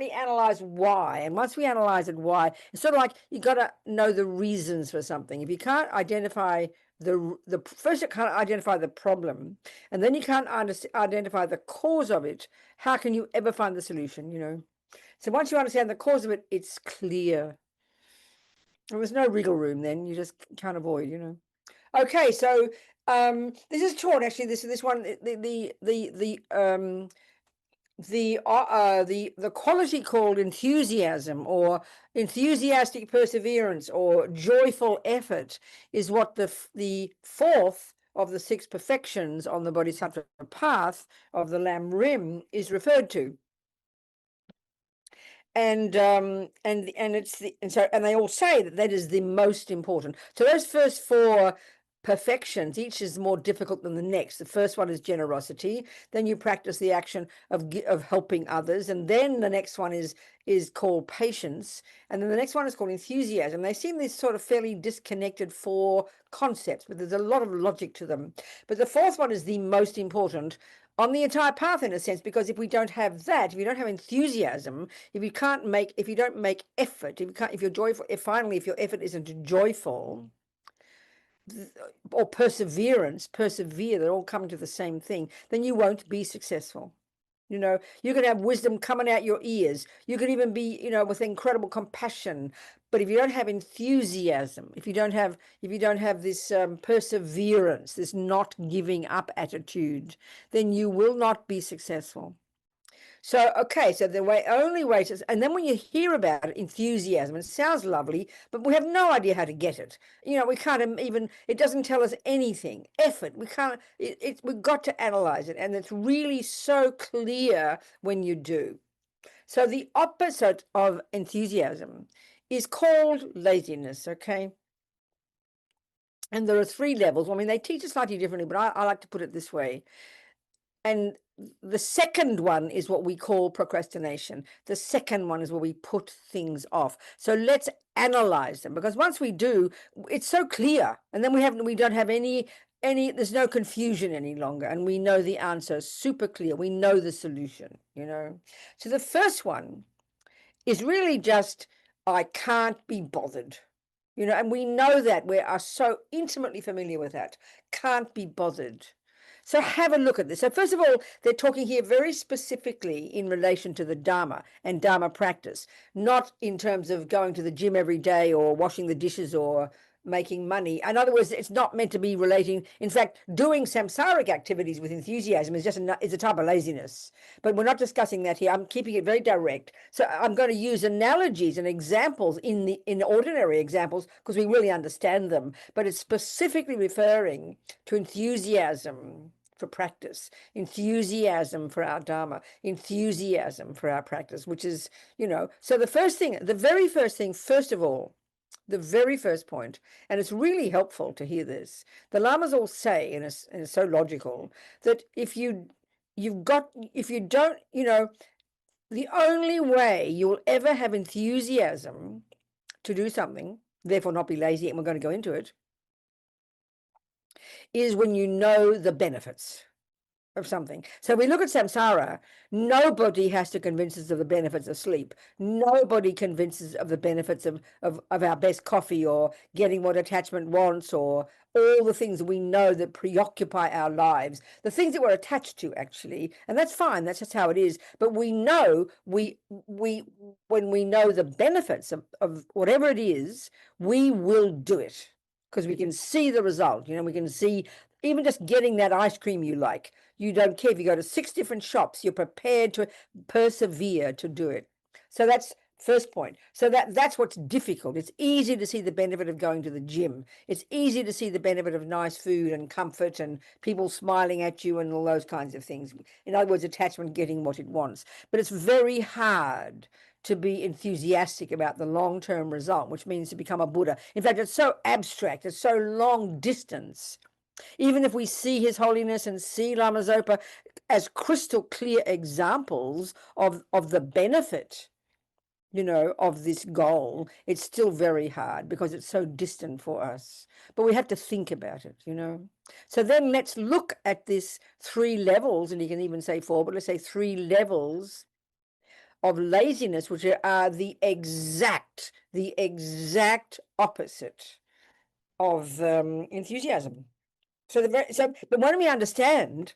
really analyze why. And once we analyze it, why, it's sort of like you got to know the reasons for something. If you can't identify first, you can't identify the problem, and then you can't identify the cause of it, how can you ever find the solution, you know? So once you understand the cause of it, it's clear. There's no wriggle room then. You just can't avoid, you know. Okay, so this is short actually. This one, the quality called enthusiasm or enthusiastic perseverance or joyful effort is what the fourth of the six perfections on the bodhisattva path of the Lamrim is referred to. And they all say that is the most important. So those first four perfections, each is more difficult than the next. The first one is generosity. Then you practice the action of helping others, and then the next one is called patience, and then the next one is called enthusiasm. They seem these sort of fairly disconnected four concepts, but there's a lot of logic to them. But the fourth one is the most important on the entire path, in a sense, because if we don't have that, if you don't have enthusiasm, if you don't make effort, if you're joyful, if your effort isn't joyful, or persevere, they're all coming to the same thing, then you won't be successful. You know, you can have wisdom coming out your ears. You can even be, you know, with incredible compassion. But if you don't have enthusiasm, if you don't have this perseverance, this not giving up attitude, then you will not be successful. So, okay, so only way to, and then when you hear about it, enthusiasm, it sounds lovely, but we have no idea how to get it. You know, we can't even, it doesn't tell us anything. Effort, we can't, we've got to analyze it, and it's really so clear when you do. So the opposite of enthusiasm is called laziness, okay? And there are three levels. I mean, they teach it slightly differently, but I like to put it this way. And the second one is what we call procrastination. The second one is where we put things off. So let's analyze them, because once we do, it's so clear. And then we don't have any, there's no confusion any longer. And we know the answer super clear. We know the solution, you know. So the first one is really just, I can't be bothered. You know, and we know that. We are so intimately familiar with that. Can't be bothered. So have a look at this. So first of all, they're talking here very specifically in relation to the Dharma and Dharma practice, not in terms of going to the gym every day or washing the dishes or making money. In other words, it's not meant to be relating. In fact, doing samsaric activities with enthusiasm is a type of laziness. But we're not discussing that here. I'm keeping it very direct. So I'm going to use analogies and examples in ordinary examples because we really understand them. But it's specifically referring to enthusiasm for practice, enthusiasm for our Dharma, enthusiasm for our practice, which is, you know, so the very first thing, first of all, the very first point, and it's really helpful to hear this. The Lamas all say, and it's so logical, that if you don't, you know, the only way you'll ever have enthusiasm to do something, therefore not be lazy, and we're going to go into it, is when you know the benefits of something. So we look at samsara. Nobody has to convince us of the benefits of sleep. Nobody convinces of the benefits of our best coffee or getting what attachment wants or all the things we know that preoccupy our lives, the things that we're attached to, actually. And that's fine. That's just how it is. But we know when we know the benefits of whatever it is, we will do it because we can see the result. You know, we can see even just getting that ice cream you like. You don't care if you go to 6 different shops, you're prepared to persevere to do it. So that's first point. So that's what's difficult. It's easy to see the benefit of going to the gym. It's easy to see the benefit of nice food and comfort and people smiling at you and all those kinds of things. In other words, attachment getting what it wants. But it's very hard to be enthusiastic about the long-term result, which means to become a Buddha. In fact, it's so abstract, it's so long distance. Even if we see His Holiness and see Lama Zopa as crystal clear examples of the benefit, you know, of this goal, it's still very hard because it's so distant for us. But we have to think about it, you know. So then let's look at this 3 levels, and you can even say 4, but let's say 3 levels of laziness, which are the exact opposite of enthusiasm. So but when we understand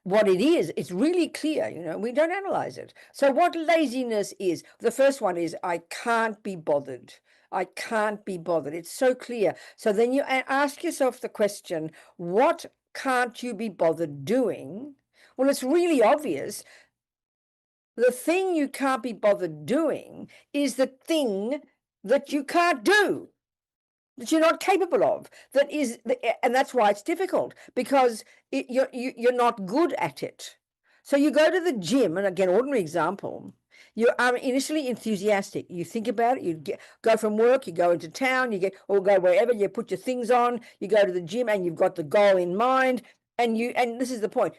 what it is, it's really clear, we don't analyze it. So what laziness is, the first one is, I can't be bothered. I can't be bothered. It's so clear. So then you ask yourself the question, what can't you be bothered doing? Well, it's really obvious. The thing you can't be bothered doing is the thing that you can't do, that you're not capable of, and that's why it's difficult, because you're not good at it. So you go to the gym, and again, ordinary example, you are initially enthusiastic. You think about it, you go from work, you go into town, or go wherever, you put your things on, you go to the gym, and you've got the goal in mind, and this is the point,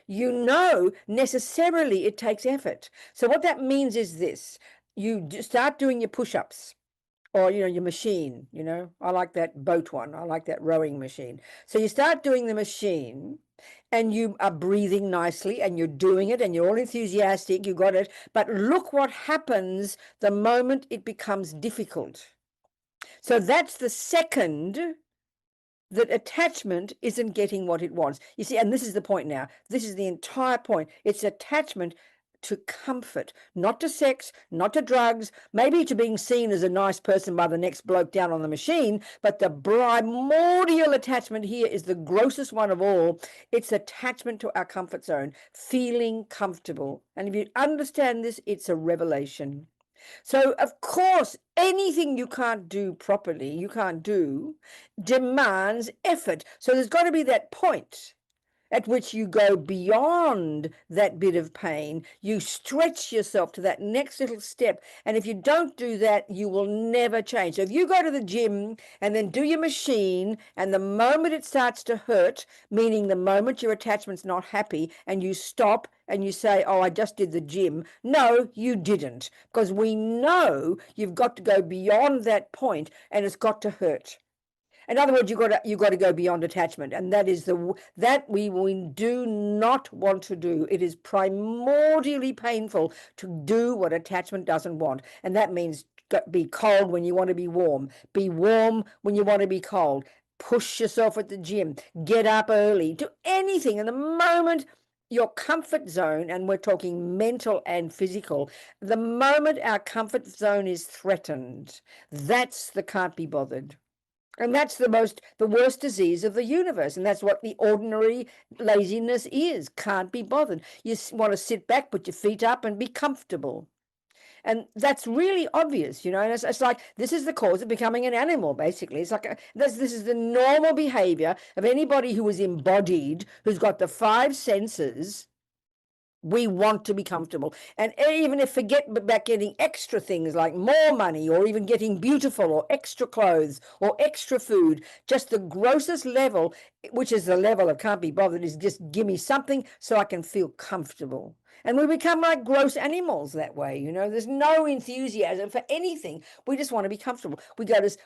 necessarily it takes effort. So what that means is this: you start doing your push-ups, or your machine. I like that boat one, I like that rowing machine. So you start doing the machine, and you are breathing nicely, and you're doing it, and you're all enthusiastic, you got it. But look what happens the moment it becomes difficult. So that's the second that attachment isn't getting what it wants. You see, and this is the point now. This is the entire point. It's attachment to comfort, not to sex, not to drugs, maybe to being seen as a nice person by the next bloke down on the machine. But the primordial attachment here is the grossest one of all. It's attachment to our comfort zone, feeling comfortable. And if you understand this, it's a revelation. So, of course, anything you can't do properly, demands effort. So there's got to be that point at which you go beyond that bit of pain. You stretch yourself to that next little step. And if you don't do that, you will never change. So if you go to the gym and then do your machine, and the moment it starts to hurt, meaning the moment your attachment's not happy, and you stop and you say, oh, I just did the gym. No, you didn't, because we know you've got to go beyond that point, and it's got to hurt. In other words, you've got to go beyond attachment, and that is that we do not want to do. It is primordially painful to do what attachment doesn't want, and that means be cold when you want to be warm. Be warm when you want to be cold. Push yourself at the gym. Get up early. Do anything. And the moment your comfort zone, and we're talking mental and physical, the moment our comfort zone is threatened, that's the can't be bothered. And that's the worst disease of the universe. And that's what the ordinary laziness is. Can't be bothered. You want to sit back, put your feet up, and be comfortable. And that's really obvious, and it's like, this is the cause of becoming an animal, basically. It's like, this is the normal behavior of anybody who is embodied, who's got the 5 senses. We want to be comfortable. And even if forget about getting extra things like more money, or even getting beautiful, or extra clothes, or extra food, just the grossest level, which is the level of can't be bothered, is just give me something so I can feel comfortable. And we become like gross animals that way. There's no enthusiasm for anything. We just want to be comfortable.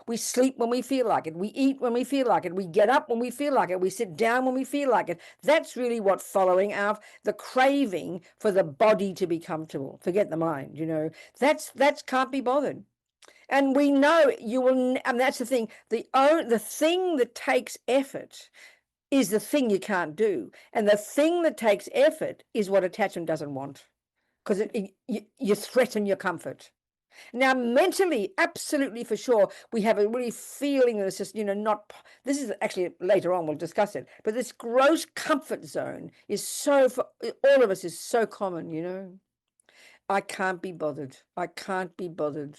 We sleep when we feel like it. We eat when we feel like it. We get up when we feel like it. We sit down when we feel like it. That's really what following the craving for the body to be comfortable. Forget the mind, that's can't be bothered. And we know you will, and that's the thing, the thing that takes effort is the thing you can't do. And the thing that takes effort is what attachment doesn't want, because you threaten your comfort. Now, mentally, absolutely for sure, we have a really feeling that it's just, this is actually later on, we'll discuss it, but this gross comfort zone is for all of us, is so common, I can't be bothered. I can't be bothered.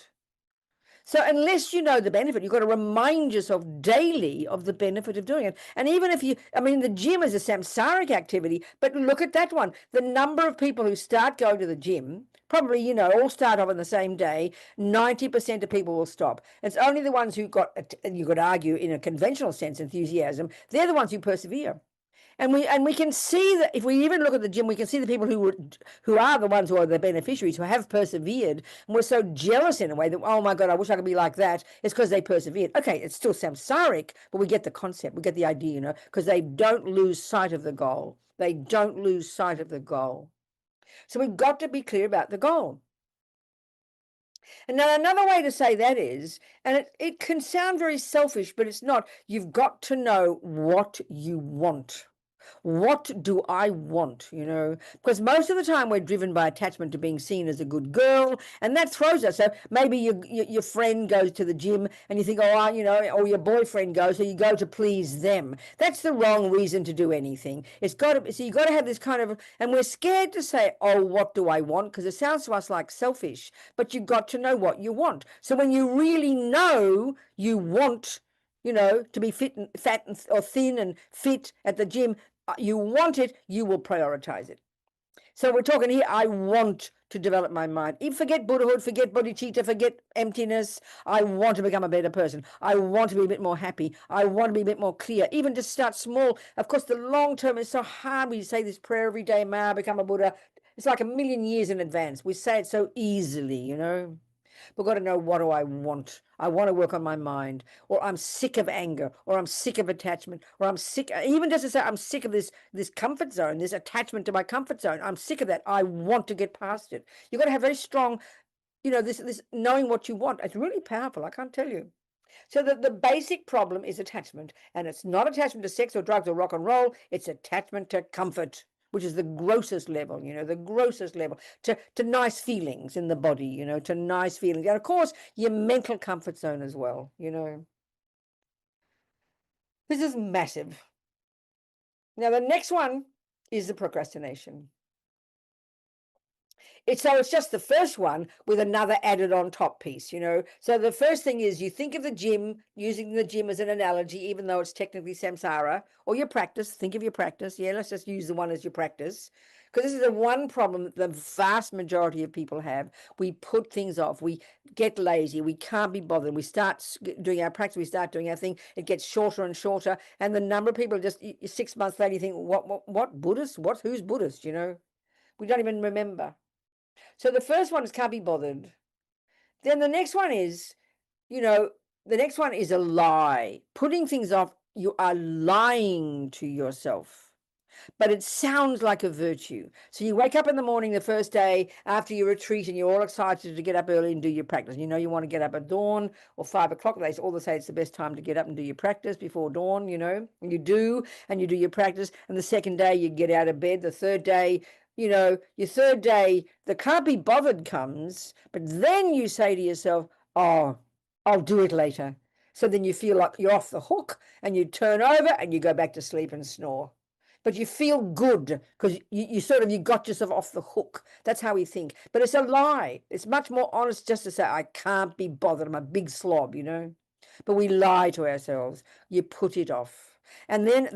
So unless you know the benefit, you've got to remind yourself daily of the benefit of doing it. And even if the gym is a samsaric activity, but look at that one. The number of people who start going to the gym, probably, all start off on the same day, 90% of people will stop. It's only the ones who you could argue in a conventional sense, enthusiasm, they're the ones who persevere. And we can see that if we even look at the gym, we can see the people who are the ones who are the beneficiaries, who have persevered. And we're so jealous in a way that, oh my God, I wish I could be like that. It's because they persevered. Okay, it's still samsaric, but we get the concept, we get the idea, because they don't lose sight of the goal. They don't lose sight of the goal. So we've got to be clear about the goal. And now another way to say that is, and it can sound very selfish, but it's not, you've got to know what you want. What do I want? Because most of the time we're driven by attachment to being seen as a good girl, and that throws us. So maybe your friend goes to the gym and you think, or your boyfriend goes, so you go to please them. That's the wrong reason to do anything. So you've got to have this kind of, and we're scared to say, oh, what do I want? Because it sounds to us like selfish, but you've got to know what you want. So when you really know you want, to be fit and fat or thin and fit at the gym, you want it, you will prioritize it. So we're talking here, I want to develop my mind. Even forget Buddhahood, forget bodhicitta, forget emptiness. I want to become a better person. I want to be a bit more happy. I want to be a bit more clear. Even to start small. Of course, the long term is so hard. We say this prayer every day, may I become a Buddha. It's like a million years in advance. We say it so easily, We've got to know, what do I want? I want to work on my mind, or I'm sick of anger, or I'm sick of attachment, or I'm sick, even just to say I'm sick of this comfort zone, this attachment to my comfort zone. I'm sick of that. I want to get past it. You've got to have very strong, this knowing what you want. It's really powerful. I can't tell you. So the basic problem is attachment, and it's not attachment to sex or drugs or rock and roll. It's attachment to comfort, which is the grossest level, the grossest level, to nice feelings in the body, to nice feelings. And of course, your mental comfort zone as well, This is massive. Now, the next one is the procrastination. It's just the first one with another added on top piece, So the first thing is, you think of the gym, using the gym as an analogy, even though it's technically samsara, or your practice. Think of your practice. Yeah, let's just use the one as your practice. Because this is the one problem that the vast majority of people have. We put things off. We get lazy. We can't be bothered. We start doing our practice. We start doing our thing. It gets shorter and shorter. And the number of people just 6 months later, you think, what Buddhist? Who's Buddhist? We don't even remember. So the first one is can't be bothered. Then the next one is, the next one is a lie. Putting things off, you are lying to yourself. But it sounds like a virtue. So you wake up in the morning the first day after your retreat and you're all excited to get up early and do your practice. You want to get up at dawn or 5 o'clock. They all say it's the best time to get up and do your practice before dawn, and you do your practice. And the second day you get out of bed. The third day, your third day, the can't be bothered comes, but then you say to yourself, oh, I'll do it later. So then you feel like you're off the hook and you turn over and you go back to sleep and snore. But you feel good because you got yourself off the hook. That's how we think. But it's a lie. It's much more honest just to say, I can't be bothered. I'm a big slob, But we lie to ourselves. You put it off. And then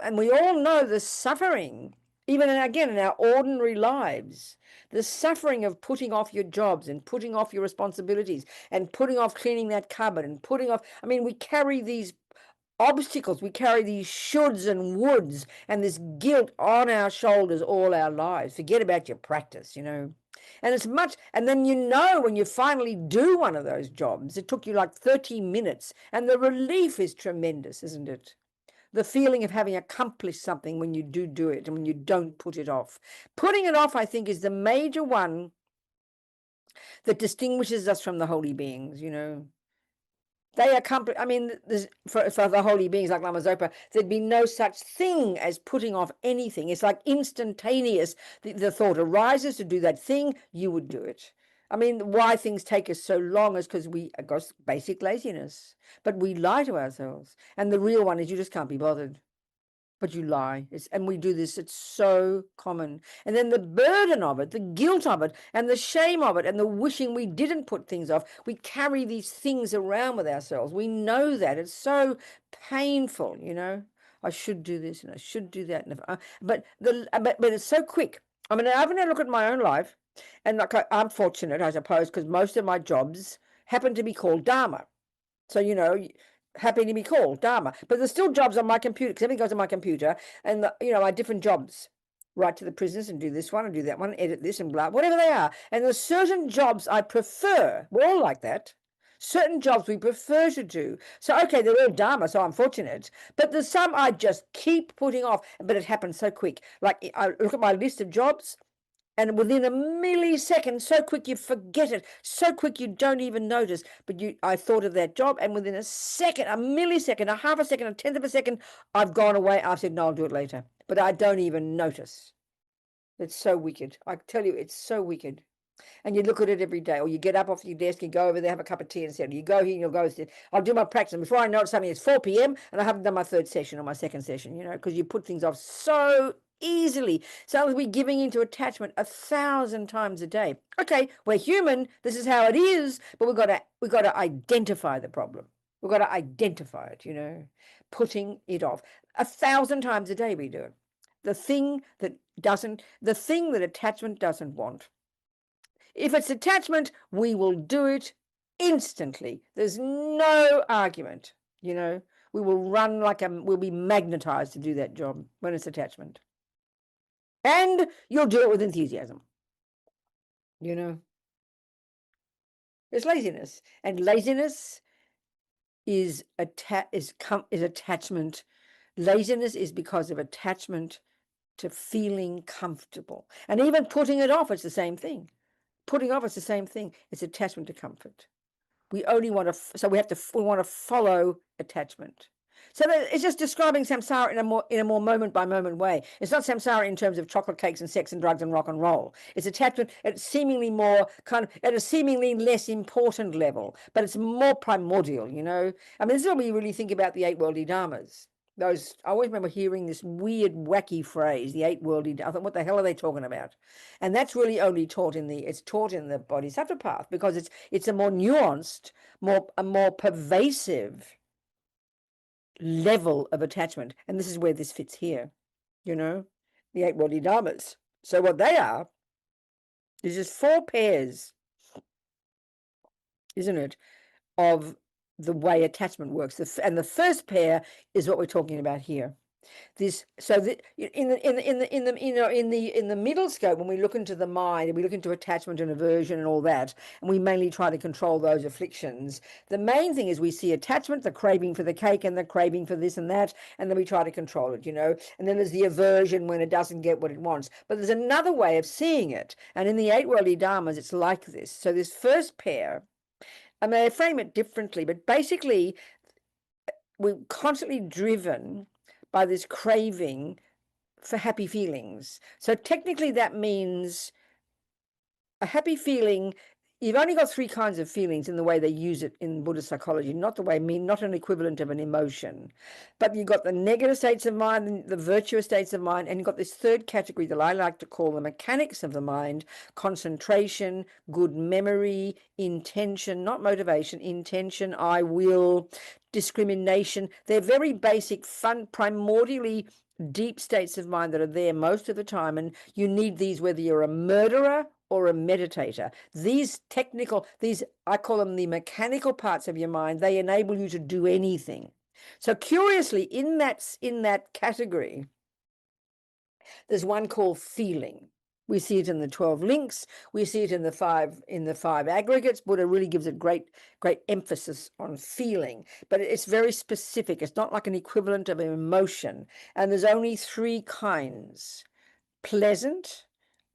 and we all know the suffering, even again in our ordinary lives, the suffering of putting off your jobs and putting off your responsibilities and putting off cleaning that cupboard and putting off, we carry these obstacles, we carry these shoulds and woulds and this guilt on our shoulders all our lives. Forget about your practice, And it's and then when you finally do one of those jobs, it took you like 30 minutes and the relief is tremendous, isn't it? The feeling of having accomplished something when you do it and when you don't put it off. Putting it off, I think, is the major one that distinguishes us from the holy beings, They accomplish, for the holy beings like Lama Zopa, there'd be no such thing as putting off anything. It's like instantaneous. The thought arises to do that thing, you would do it. Why things take us so long is because we got basic laziness. But we lie to ourselves. And the real one is you just can't be bothered. But you lie. And we do this. It's so common. And then the burden of it, the guilt of it, and the shame of it, and the wishing we didn't put things off. We carry these things around with ourselves. We know that. It's so painful, I should do this and I should do that. But it's so quick. I've had a look at my own life. And I'm fortunate, I suppose, because most of my jobs happen to be called Dharma. So, happy to be called Dharma. But there's still jobs on my computer, because everything goes on my computer. And, my different jobs, write to the prisoners and do this one and do that one, edit this and blah, whatever they are. And there's certain jobs I prefer. We're all like that. Certain jobs we prefer to do. So, okay, they're all Dharma, so I'm fortunate. But there's some I just keep putting off. But it happens so quick. Like, I look at my list of jobs, And within a millisecond, so quick you forget it, so quick you don't even notice. But I thought of that job, and within a second, a millisecond, a half a second, a tenth of a second, I've gone away. I've said, no, I'll do it later. But I don't even notice. It's so wicked. I tell you, it's so wicked. And you look at it every day, or you get up off your desk, you go over there, have a cup of tea and settle. You go here and you'll go, I'll do my practice. And before I know it, something, it's 4 p.m. and I haven't done my third session or my second session, because you put things off so easily. So we're giving into attachment 1,000 times a day. Okay, we're human. This is how it is, but we've got to identify the problem. We've got to identify it, putting it off 1,000 times a day. We do it. The thing that attachment doesn't want. If it's attachment, we will do it instantly. There's no argument, We will run we'll be magnetized to do that job when it's attachment. And you'll do it with enthusiasm. It's laziness. And laziness is attachment. Laziness is because of attachment to feeling comfortable. And even putting it off, it's the same thing. Putting off is the same thing. It's attachment to comfort. We only want to, we want to follow attachment. So it's just describing samsara in a more moment by moment way. It's not samsara in terms of chocolate cakes and sex and drugs and rock and roll. It's attachment at seemingly more at a seemingly less important level, but it's more primordial. I mean, this is when we really think about the 8 worldly dharmas. I always remember hearing this weird, wacky phrase, the 8 worldly dharma. I thought, what the hell are they talking about? And that's really only taught in the bodhisattva path, because it's a more nuanced, a more pervasive level of attachment. And this is where this fits here, the 8 worldly dharmas. So what they are is just 4 pairs, isn't it, of the way attachment works. And the first pair is what we're talking about here. In the middle scope, when we look into the mind and we look into attachment and aversion and all that, and we mainly try to control those afflictions, the main thing is we see attachment, the craving for the cake and the craving for this and that, and then we try to control it, and then there's the aversion when it doesn't get what it wants. But there's another way of seeing it, and in the 8 worldly dharmas it's like this. So this first pair, I mean, they frame it differently, but basically we're constantly driven by this craving for happy feelings. So technically that means a happy feeling. You've only got 3 kinds of feelings in the way they use it in Buddhist psychology, not an equivalent of an emotion. But you've got the negative states of mind, the virtuous states of mind, and you've got this third category that I like to call the mechanics of the mind: concentration, good memory, intention, not motivation, intention, I will, discrimination. They're very basic, fun, primordially deep states of mind that are there most of the time, and you need these whether you're a murderer or a meditator. I call them the mechanical parts of your mind. They enable you to do anything. So curiously, in that category, there's one called feeling. We see it in the 12 links. We see it in the five aggregates. Buddha really gives a great emphasis on feeling, but it's very specific. It's not like an equivalent of an emotion. And there's only 3 kinds: pleasant,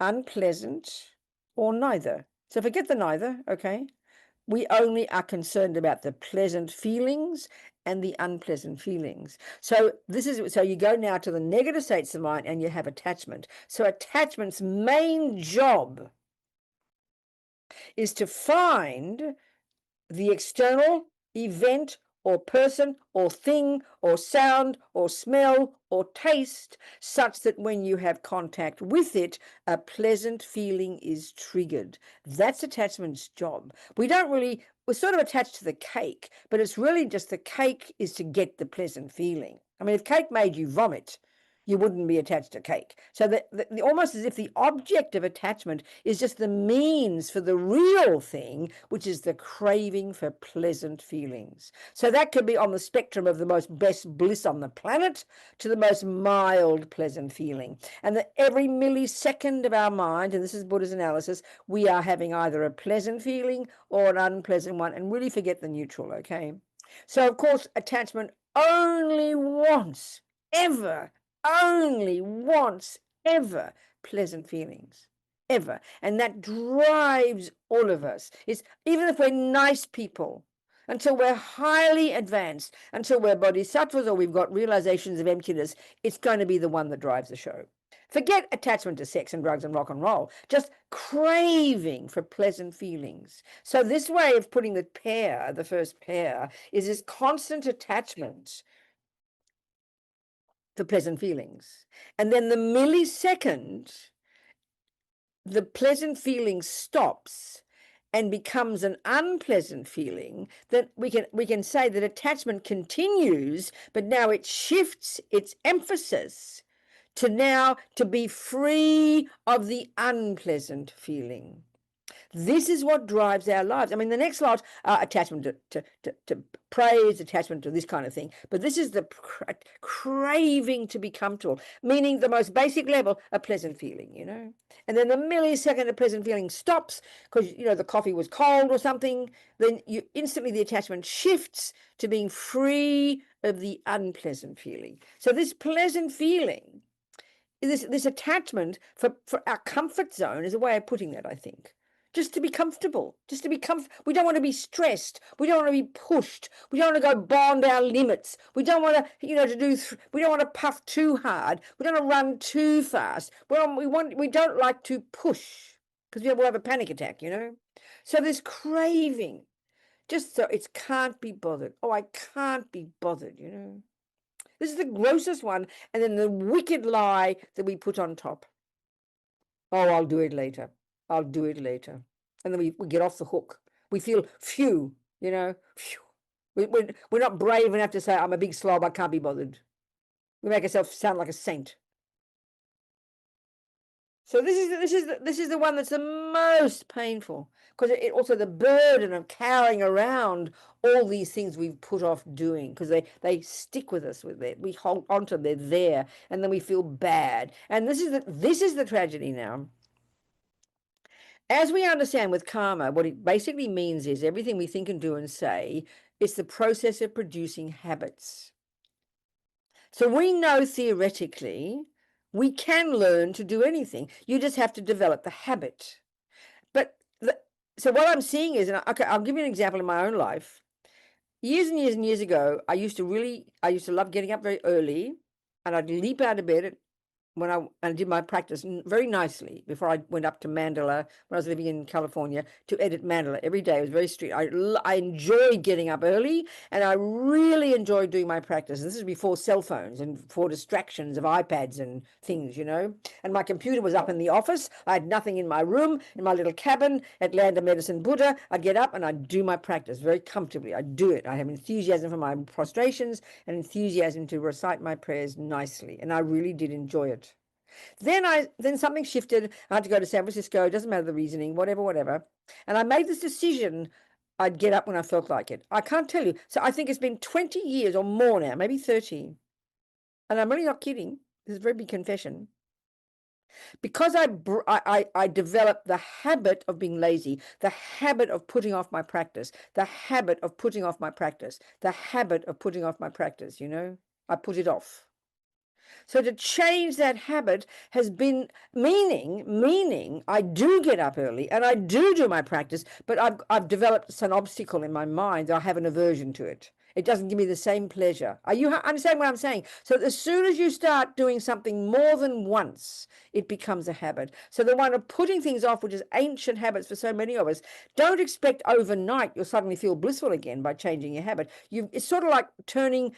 unpleasant, or neither. So forget the neither, okay? We only are concerned about the pleasant feelings and the unpleasant feelings. So you go now to the negative states of mind and you have attachment. So attachment's main job is to find the external event or person or thing or sound or smell or taste such that when you have contact with it, a pleasant feeling is triggered. That's attachment's job. We're sort of attached to the cake, but it's really just the cake is to get the pleasant feeling. I mean, if cake made you vomit, you wouldn't be attached to cake. So almost as if the object of attachment is just the means for the real thing, which is the craving for pleasant feelings. So that could be on the spectrum of the most best bliss on the planet to the most mild pleasant feeling. And that every millisecond of our mind, and this is Buddha's analysis, we are having either a pleasant feeling or an unpleasant one, and really forget the neutral, okay? So of course, attachment only wants ever pleasant feelings. ever. And that drives all of us. It's even if we're nice people, until we're highly advanced, until we're bodhisattvas or we've got realizations of emptiness, it's going to be the one that drives the show. Forget attachment to sex and drugs and rock and roll, just craving for pleasant feelings. So this way of putting the first pair, is this constant attachment to pleasant feelings. And then the millisecond the pleasant feeling stops and becomes an unpleasant feeling, that we can say that attachment continues, but now it shifts its emphasis to be free of the unpleasant feeling. This is what drives our lives. I mean, the next lot are attachment to praise, attachment to this kind of thing. But this is the craving to be comfortable, meaning the most basic level, a pleasant feeling, And then the millisecond a pleasant feeling stops because, the coffee was cold or something, then instantly the attachment shifts to being free of the unpleasant feeling. So this pleasant feeling, this attachment for our comfort zone is a way of putting that, I think. Just to be comfortable, We don't want to be stressed. We don't want to be pushed. We don't want to go beyond our limits. We don't want to, we don't want to puff too hard. We don't want to run too fast. We don't like to push because we'll have a panic attack, So this craving, just so it can't be bothered. Oh, I can't be bothered, This is the grossest one. And then the wicked lie that we put on top. Oh, I'll do it later. I'll do it later. And then we get off the hook. We feel phew. We're not brave enough to say, I'm a big slob, I can't be bothered. We make ourselves sound like a saint. So this is the one that's the most painful, because it also the burden of carrying around all these things we've put off doing, because they stick with us with it. We hold onto them, they're there, and then we feel bad. And this is the tragedy now. As we understand with karma, what it basically means is everything we think and do and say is the process of producing habits. So we know theoretically we can learn to do anything. You just have to develop the habit. So what I'm seeing is, okay, I'll give you an example in my own life. Years and years and years ago, I used to love getting up very early, and I'd leap out of bed when I did my practice very nicely before I went up to Mandalay when I was living in California to edit Mandalay every day. It was very strict. I enjoyed getting up early, and I really enjoyed doing my practice. This is before cell phones and before distractions of iPads and things, And my computer was up in the office. I had nothing in my room, in my little cabin at Land of Medicine Buddha. I'd get up and I'd do my practice very comfortably. I'd do it. I have enthusiasm for my prostrations and enthusiasm to recite my prayers nicely, and I really did enjoy it. Then something shifted. I had to go to San Francisco. It doesn't matter the reasoning, whatever. And I made this decision. I'd get up when I felt like it. I can't tell you. So I think it's been 20 years or more now, maybe 30. And I'm really not kidding. This is a very big confession. Because I developed the habit of being lazy, the habit of putting off my practice, the habit of putting off my practice, the habit of putting off my practice, I put it off. So to change that habit has been meaning I do get up early and I do my practice, but I've developed some obstacle in my mind. I have an aversion to it. It doesn't give me the same pleasure. Are you understand what I'm saying? So as soon as you start doing something more than once, it becomes a habit. So the one of putting things off, which is ancient habits for so many of us, don't expect overnight you'll suddenly feel blissful again by changing your habit. It's sort of like turning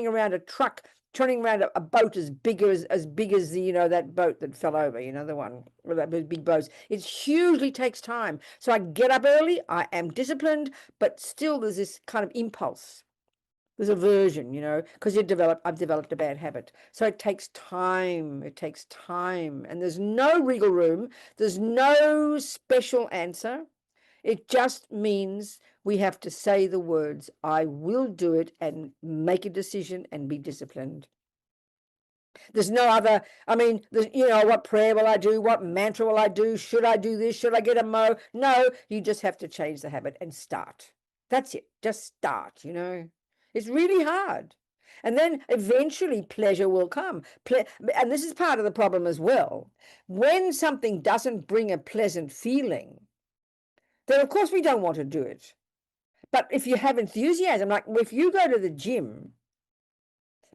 around a truck, turning around a boat as big as the that boat that fell over, the one with that big boats. It hugely takes time. So I get up early, I am disciplined, but still there's this kind of impulse. There's aversion, because I've developed a bad habit. So it takes time. And there's no wriggle room. There's no special answer. It just means we have to say the words, I will do it, and make a decision and be disciplined. There's no other, what prayer will I do? What mantra will I do? Should I do this? Should I get a mo? No, you just have to change the habit and start. That's it. Just start, It's really hard. And then eventually pleasure will come. And this is part of the problem as well. When something doesn't bring a pleasant feeling, then of course we don't want to do it. But if you have enthusiasm, like if you go to the gym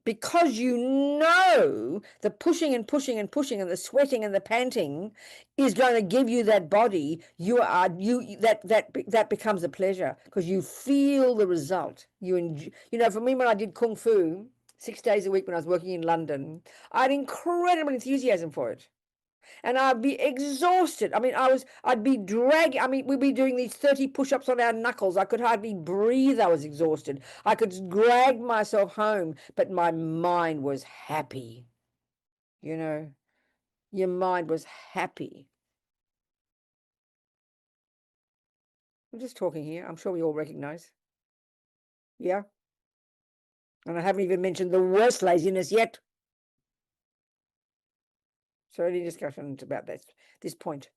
because you know the pushing and pushing and pushing and the sweating and the panting is going to give you that body, that becomes a pleasure because you feel the result. For me, when I did Kung Fu 6 days a week when I was working in London, I had incredible enthusiasm for it. And I'd be exhausted. I mean, I'd be dragging. I mean, we'd be doing these 30 push-ups on our knuckles. I could hardly breathe. I was exhausted. I could drag myself home, but my mind was happy. Your mind was happy. I'm just talking here. I'm sure we all recognize. Yeah. And I haven't even mentioned the worst laziness yet. So any discussions about this point?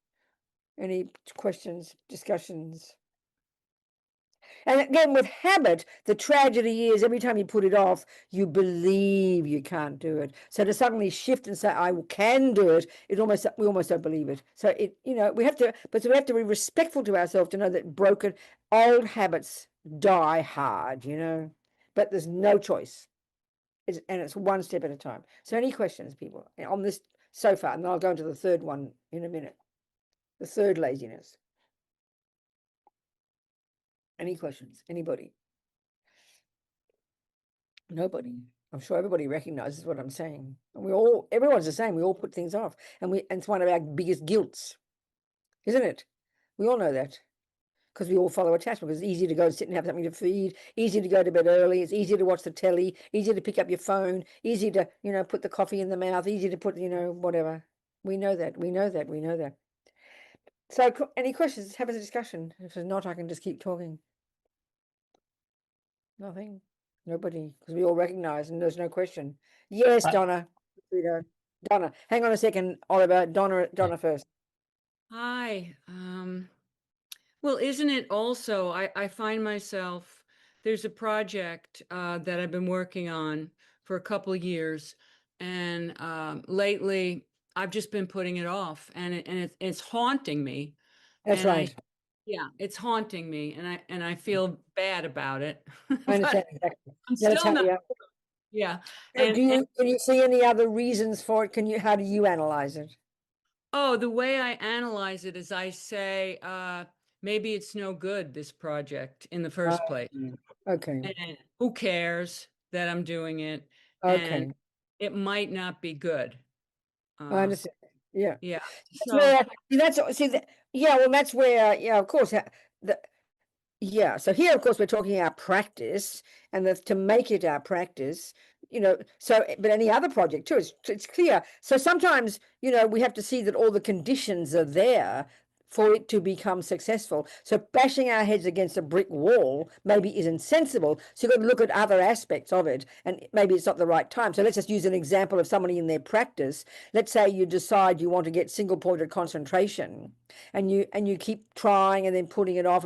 Any questions, discussions? And again, with habit, the tragedy is every time you put it off, you believe you can't do it. So to suddenly shift and say, I can do it, we almost don't believe it. So we have to be respectful to ourselves to know that broken old habits die hard, but there's no choice. And it's one step at a time. So any questions, people, on this so far? And then I'll go into the third one in a minute. The third laziness. Any questions? Anybody? Nobody. I'm sure everybody recognizes what I'm saying. And everyone's the same. We all put things off. And it's one of our biggest guilts, isn't it? We all know that because we all follow attachment, because it's easy to go sit and have something to feed, easy to go to bed early, it's easy to watch the telly, easy to pick up your phone, easy to, put the coffee in the mouth, easy to put, whatever. We know that. So any questions? Have a discussion. If there's not, I can just keep talking. Nothing. Nobody, because we all recognize, and there's no question. Yes, Donna. Donna, hang on a second, Oliver. Donna first. Hi. Well, isn't it also, I find myself, there's a project that I've been working on for a couple of years, and lately I've just been putting it off, and it's haunting me. That's right. It's haunting me, and I feel bad about it. I understand exactly. I'm still not. Yeah. And can you see any other reasons for it? How do you analyze it? Oh, the way I analyze it is I say, maybe it's no good, this project in the first place. Okay. And who cares that I'm doing it? Okay. And it might not be good. I understand. Yeah. Yeah. That's where, that's where, of course, so here, of course, we're talking our practice, and to make it our practice, but any other project too, it's clear. So sometimes, we have to see that all the conditions are there for it to become successful. So bashing our heads against a brick wall maybe isn't sensible. So you've got to look at other aspects of it, and maybe it's not the right time. So let's just use an example of somebody in their practice. Let's say you decide you want to get single-pointed concentration, and you keep trying and then putting it off,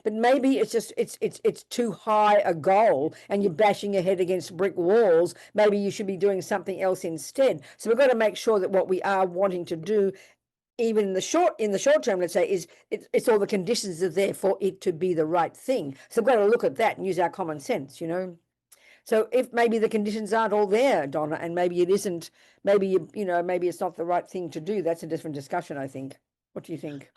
but maybe it's just it's too high a goal, and you're bashing your head against brick walls. Maybe you should be doing something else instead. So we've got to make sure that what we are wanting to do, even in the short term, let's say, it's all the conditions are there for it to be the right thing. So we've got to look at that and use our common sense, So if maybe the conditions aren't all there, Donna, and maybe it isn't, maybe maybe it's not the right thing to do. That's a different discussion, I think. What do you think?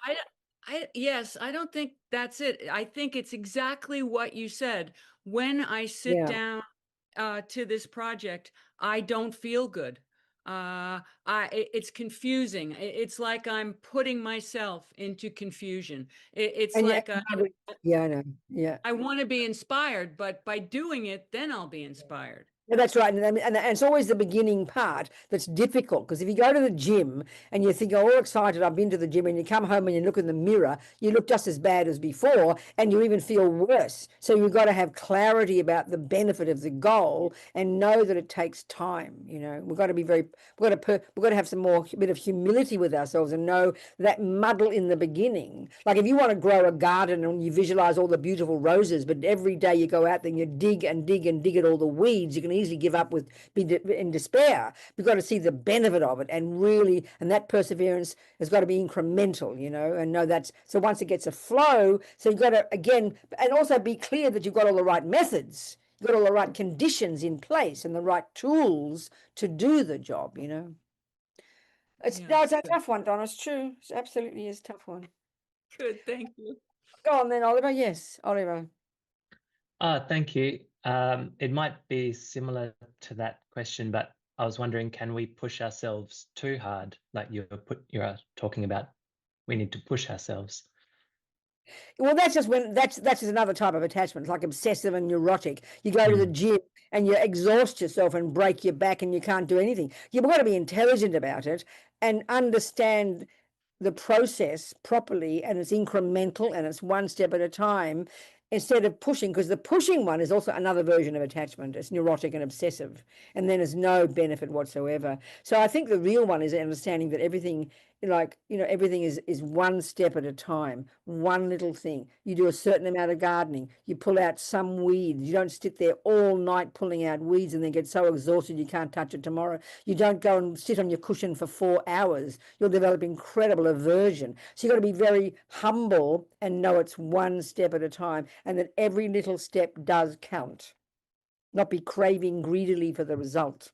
Yes, I don't think that's it. I think it's exactly what you said. When I sit down to this project, I don't feel good. It's confusing. It's like I'm putting myself into confusion. It's like I know. Yeah. I want to be inspired, but by doing it, then I'll be inspired. Yeah, that's right. And it's always the beginning part that's difficult, because if you go to the gym and you think, oh, all excited, I've been to the gym, and you come home and you look in the mirror, you look just as bad as before, and you even feel worse. So you've got to have clarity about the benefit of the goal and know that it takes time. We've got to have some more bit of humility with ourselves and know that muddle in the beginning. Like if you want to grow a garden and you visualize all the beautiful roses, but every day you go out there and you dig and dig and dig at all the weeds, you can easily give up in despair. We've got to see the benefit of it, and really, and that perseverance has got to be incremental, and know that's, so once it gets a flow, so you've got to, again, and also be clear that you've got all the right methods, you've got all the right conditions in place and the right tools to do the job, It's, no, it's a tough one, Donna. It's true. It absolutely is a tough one. Good, thank you. Go on then, Oliver. Yes, Oliver. Thank you. It might be similar to that question, but I was wondering, can we push ourselves too hard? Like you're talking about, we need to push ourselves. Well, that's just another type of attachment. It's like obsessive and neurotic. You go to the gym and you exhaust yourself and break your back and you can't do anything. You've got to be intelligent about it and understand the process properly, and it's incremental and it's one step at a time, instead of pushing, because the pushing one is also another version of attachment. It's neurotic and obsessive, and then there's no benefit whatsoever. So I think the real one is understanding that everything, everything is one step at a time, one little thing. You do a certain amount of gardening, you pull out some weeds. You don't sit there all night pulling out weeds and then get so exhausted you can't touch it tomorrow. You don't go and sit on your cushion for 4 hours. You'll develop incredible aversion. So you've got to be very humble and know it's one step at a time, and that every little step does count. Not be craving greedily for the result.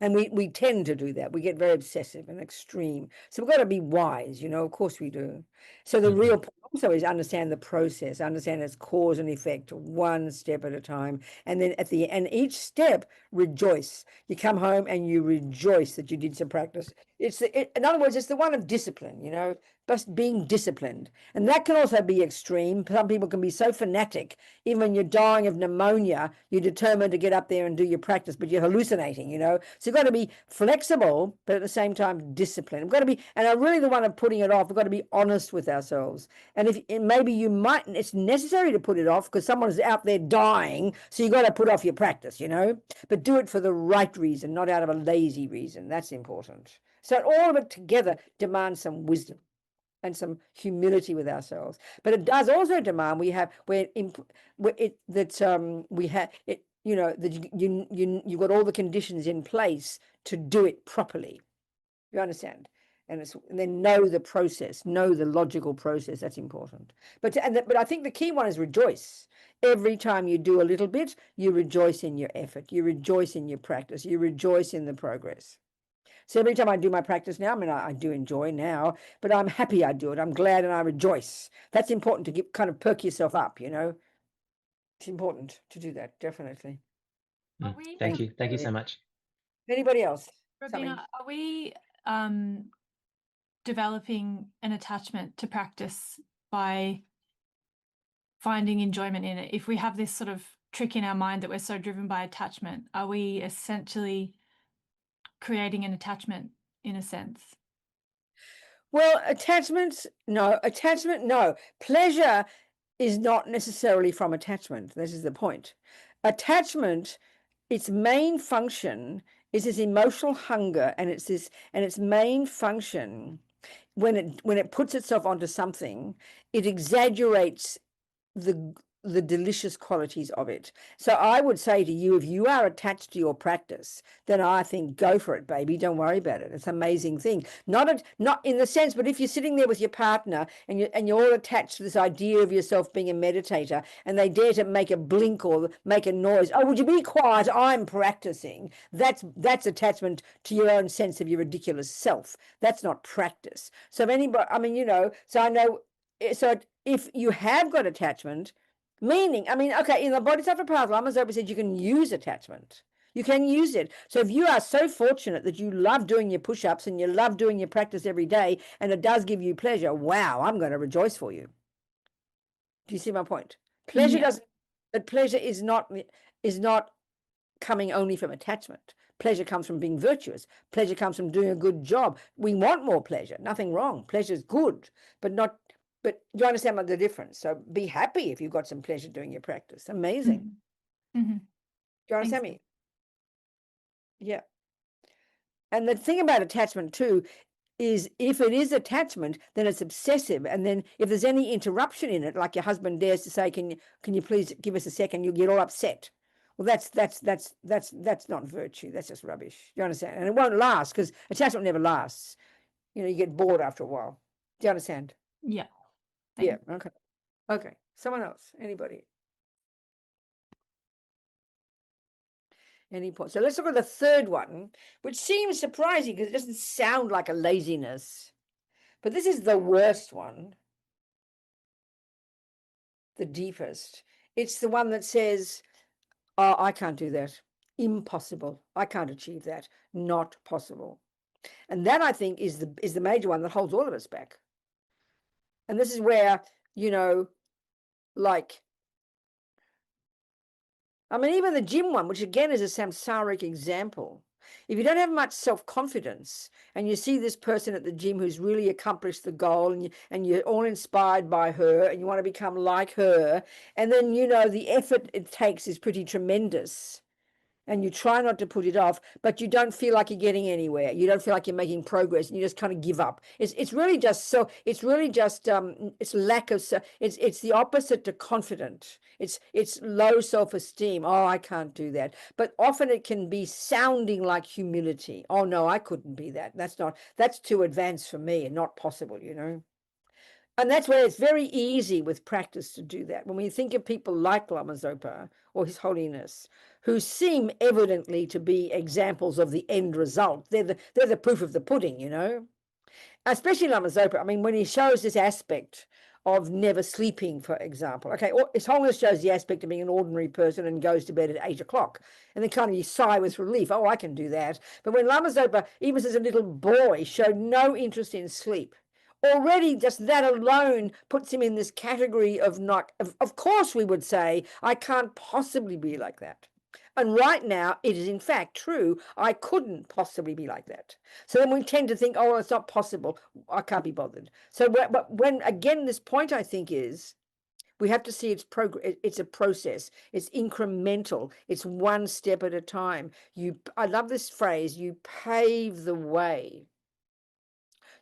And we tend to do that. We get very obsessive and extreme. So we've got to be wise, of course we do. So the real point also is understand the process, understand its cause and effect, one step at a time. And then at the end, each step, rejoice. You come home and you rejoice that you did some practice. In other words, it's the one of discipline, just being disciplined. And that can also be extreme. Some people can be so fanatic, even when you're dying of pneumonia, you're determined to get up there and do your practice, but you're hallucinating, So you've got to be flexible, but at the same time disciplined. We've got to be, and I'm really the one of putting it off, we've got to be honest with ourselves. And if maybe you might, it's necessary to put it off because someone's out there dying, so you've got to put off your practice, but do it for the right reason, not out of a lazy reason. That's important. So all of it together demands some wisdom and some humility with ourselves, but it does also demand you've got all the conditions in place to do it properly. You understand? And then know the process, know the logical process. That's important. But I think the key one is rejoice. Every time you do a little bit, you rejoice in your effort, you rejoice in your practice, you rejoice in the progress. So every time I do my practice now, I do enjoy now, but I'm happy I do it. I'm glad and I rejoice. That's important to kind of perk yourself up, It's important to do that, definitely. Thank you. Thank you so much. Anybody else? Robina, are we developing an attachment to practice by finding enjoyment in it? If we have this sort of trick in our mind that we're so driven by attachment, are we essentially creating an attachment in a sense? Well, no. Pleasure is not necessarily from attachment. This is the point. Attachment, its main function is this emotional hunger, and its main function, when it puts itself onto something, it exaggerates the delicious qualities of it. So I would say to you, if you are attached to your practice, then I think go for it, baby. Don't worry about it. It's an amazing thing. Not in the sense, but if you're sitting there with your partner and you're all attached to this idea of yourself being a meditator, and they dare to make a blink or make a noise, would you be quiet? I'm practicing. That's attachment to your own sense of your ridiculous self. That's not practice. So if anybody, so I know, so if you have got attachment, meaning, okay, in the bodhisattva path, Lama Zopa said you can use attachment. You can use it. So if you are so fortunate that you love doing your push-ups and you love doing your practice every day, and it does give you pleasure, wow, I'm going to rejoice for you. Do you see my point? Pleasure but pleasure is not coming only from attachment. Pleasure comes from being virtuous. Pleasure comes from doing a good job. We want more pleasure. Nothing wrong. Pleasure is good, but you understand the difference. So be happy if you've got some pleasure doing your practice. Amazing. Mm-hmm. Do you understand me? Yeah. And the thing about attachment too is if it is attachment, then it's obsessive. And then if there's any interruption in it, like your husband dares to say, can you please give us a second, you'll get all upset. Well, that's not virtue. That's just rubbish. You understand? And it won't last, because attachment never lasts. You know, you get bored after a while. Do you understand? Yeah. Yeah. Okay. Okay. Someone else. Anybody? Any point? So let's look at the third one, which seems surprising because it doesn't sound like a laziness. But this is the worst one. The deepest. It's the one that says, oh, I can't do that. Impossible. I can't achieve that. Not possible. And that, I think, is the major one that holds all of us back. And this is where, you know, like, I mean, even the gym one, which again is a samsaric example. If you don't have much self-confidence and you see this person at the gym who's really accomplished the goal, and you're all inspired by her and you want to become like her, and then, you know, the effort it takes is pretty tremendous, and you try not to put it off, but you don't feel like you're getting anywhere. You don't feel like you're making progress, and you just kind of give up. It's really just it's lack of it's the opposite to confident. It's low self-esteem. Oh, I can't do that. But often it can be sounding like humility. Oh no, I couldn't be that. That's too advanced for me and not possible, you know. And that's where it's very easy with practice to do that. When we think of people like Lama Zopa or His Holiness, who seem evidently to be examples of the end result, they're the proof of the pudding, you know. Especially Lama Zopa. I mean, when he shows this aspect of never sleeping, for example. Okay, His Holiness shows the aspect of being an ordinary person and goes to bed at 8 o'clock. And then kind of you sigh with relief. Oh, I can do that. But when Lama Zopa, even as a little boy, showed no interest in sleep, already just that alone puts him in this category of not, of course we would say, I can't possibly be like that. And right now, it is in fact true, I couldn't possibly be like that. So then we tend to think, oh, it's not possible, I can't be bothered. So but when, again, this point, I think, is we have to see it's a process. It's incremental. It's one step at a time. I love this phrase, you pave the way.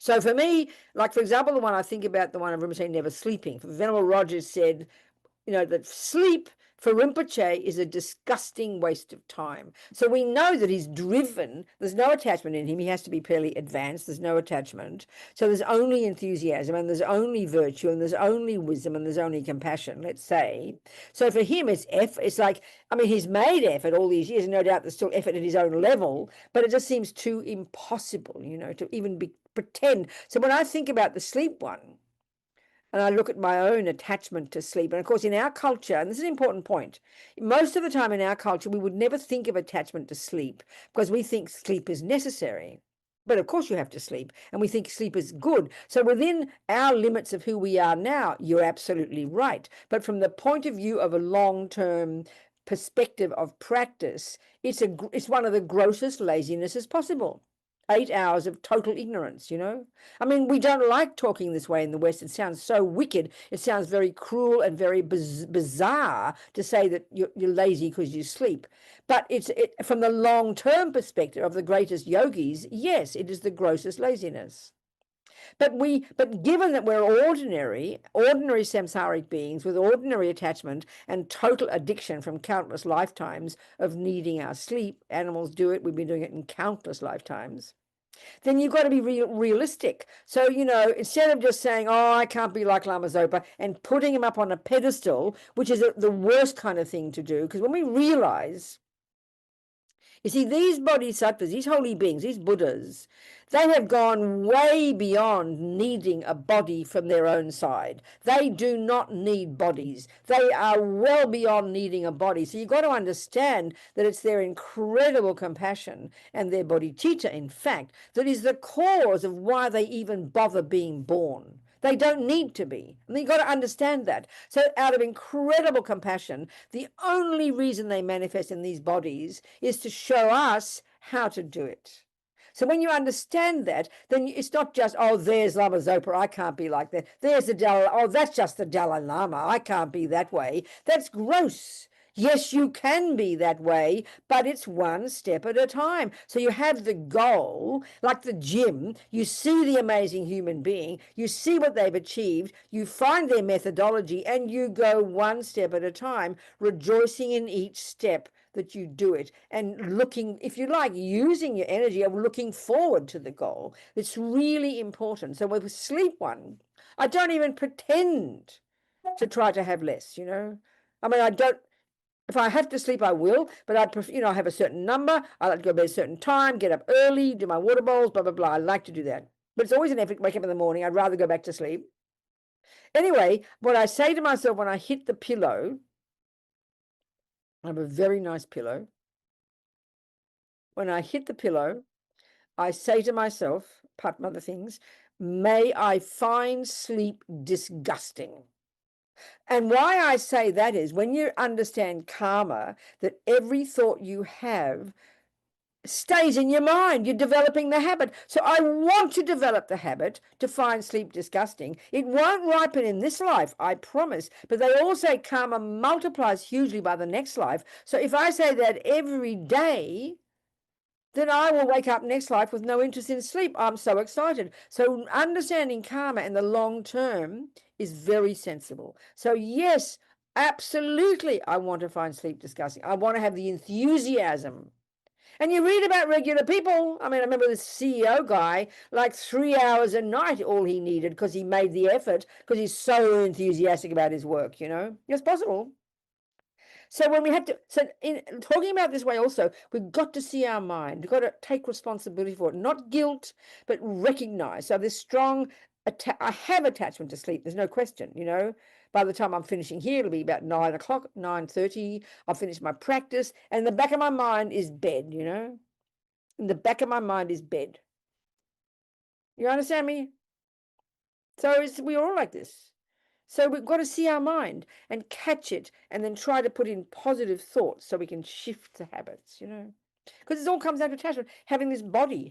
So for me, like, for example, the one I think about, the one of Rinpoche never sleeping. Venerable Rogers said, you know, that sleep for Rinpoche is a disgusting waste of time. So we know that he's driven. There's no attachment in him. He has to be fairly advanced. There's no attachment. So there's only enthusiasm, and there's only virtue, and there's only wisdom, and there's only compassion, let's say. So for him, it's like, I mean, he's made effort all these years, and no doubt there's still effort at his own level, but it just seems too impossible, you know, to even pretend. So when I think about the sleep one, and I look at my own attachment to sleep, and of course in our culture, and this is an important point, most of the time in our culture we would never think of attachment to sleep because we think sleep is necessary. But of course you have to sleep, and we think sleep is good. So within our limits of who we are now, you're absolutely right. But from the point of view of a long-term perspective of practice, it's one of the grossest lazinesses possible. 8 hours of total ignorance, you know. I mean, we don't like talking this way in the West. It sounds so wicked. It sounds very cruel and very bizarre to say that you're lazy because you sleep. But from the long-term perspective of the greatest yogis, yes, it is the grossest laziness. But given that we're ordinary samsaric beings with ordinary attachment and total addiction from countless lifetimes of needing our sleep, animals do it, we've been doing it in countless lifetimes, then you've got to be realistic. So, you know, instead of just saying, oh, I can't be like Lama Zopa, and putting him up on a pedestal, which is the worst kind of thing to do, because when we realize, you see, these bodhisattvas, these holy beings, these Buddhas, they have gone way beyond needing a body from their own side. They do not need bodies. They are well beyond needing a body. So you've got to understand that it's their incredible compassion and their bodhicitta, in fact, that is the cause of why they even bother being born. They don't need to be. And you've got to understand that. So out of incredible compassion, the only reason they manifest in these bodies is to show us how to do it. So when you understand that, then it's not just, oh, there's Lama Zopa, I can't be like that. There's the Dalai, oh, that's just the Dalai Lama, I can't be that way. That's gross. Yes, you can be that way, but it's one step at a time. So you have the goal, like the gym, you see the amazing human being, you see what they've achieved, you find their methodology, and you go one step at a time, rejoicing in each step that you do it, and looking, if you like, using your energy of looking forward to the goal. It's really important. So with sleep one, I don't even pretend to try to have less, you know. I mean, I don't, if I have to sleep, I will, but I prefer, you know, I have a certain number. I like to go to bed at a certain time, get up early, do my water bowls, blah, blah, blah. I like to do that. But it's always an effort to wake up in the morning. I'd rather go back to sleep. Anyway, what I say to myself when I hit the pillow, I have a very nice pillow. When I hit the pillow, I say to myself, apart from other things, may I find sleep disgusting. And why I say that is when you understand karma, that every thought you have stays in your mind. You're developing the habit. So I want to develop the habit to find sleep disgusting. It won't ripen in this life, I promise. But they all say karma multiplies hugely by the next life. So if I say that every day, then I will wake up next life with no interest in sleep. I'm so excited. So understanding karma in the long term is very sensible. So yes, absolutely, I want to find sleep disgusting. I want to have the enthusiasm. And you read about regular people. I mean, I remember this CEO guy, like 3 hours a night, all he needed because he made the effort, because he's so enthusiastic about his work, you know. It's possible. So when we have to, so in talking about this way also, we've got to see our mind. We've got to take responsibility for it, not guilt, but recognize. So this strong, I have attachment to sleep. There's no question, you know. By the time I'm finishing here, it'll be about 9 o'clock, 9:30. I'll finish my practice. And in the back of my mind is bed, you know. In the back of my mind is bed. You understand me? So we're all like this. So we've got to see our mind and catch it and then try to put in positive thoughts so we can shift the habits, you know. Because it all comes down to attachment. Having this body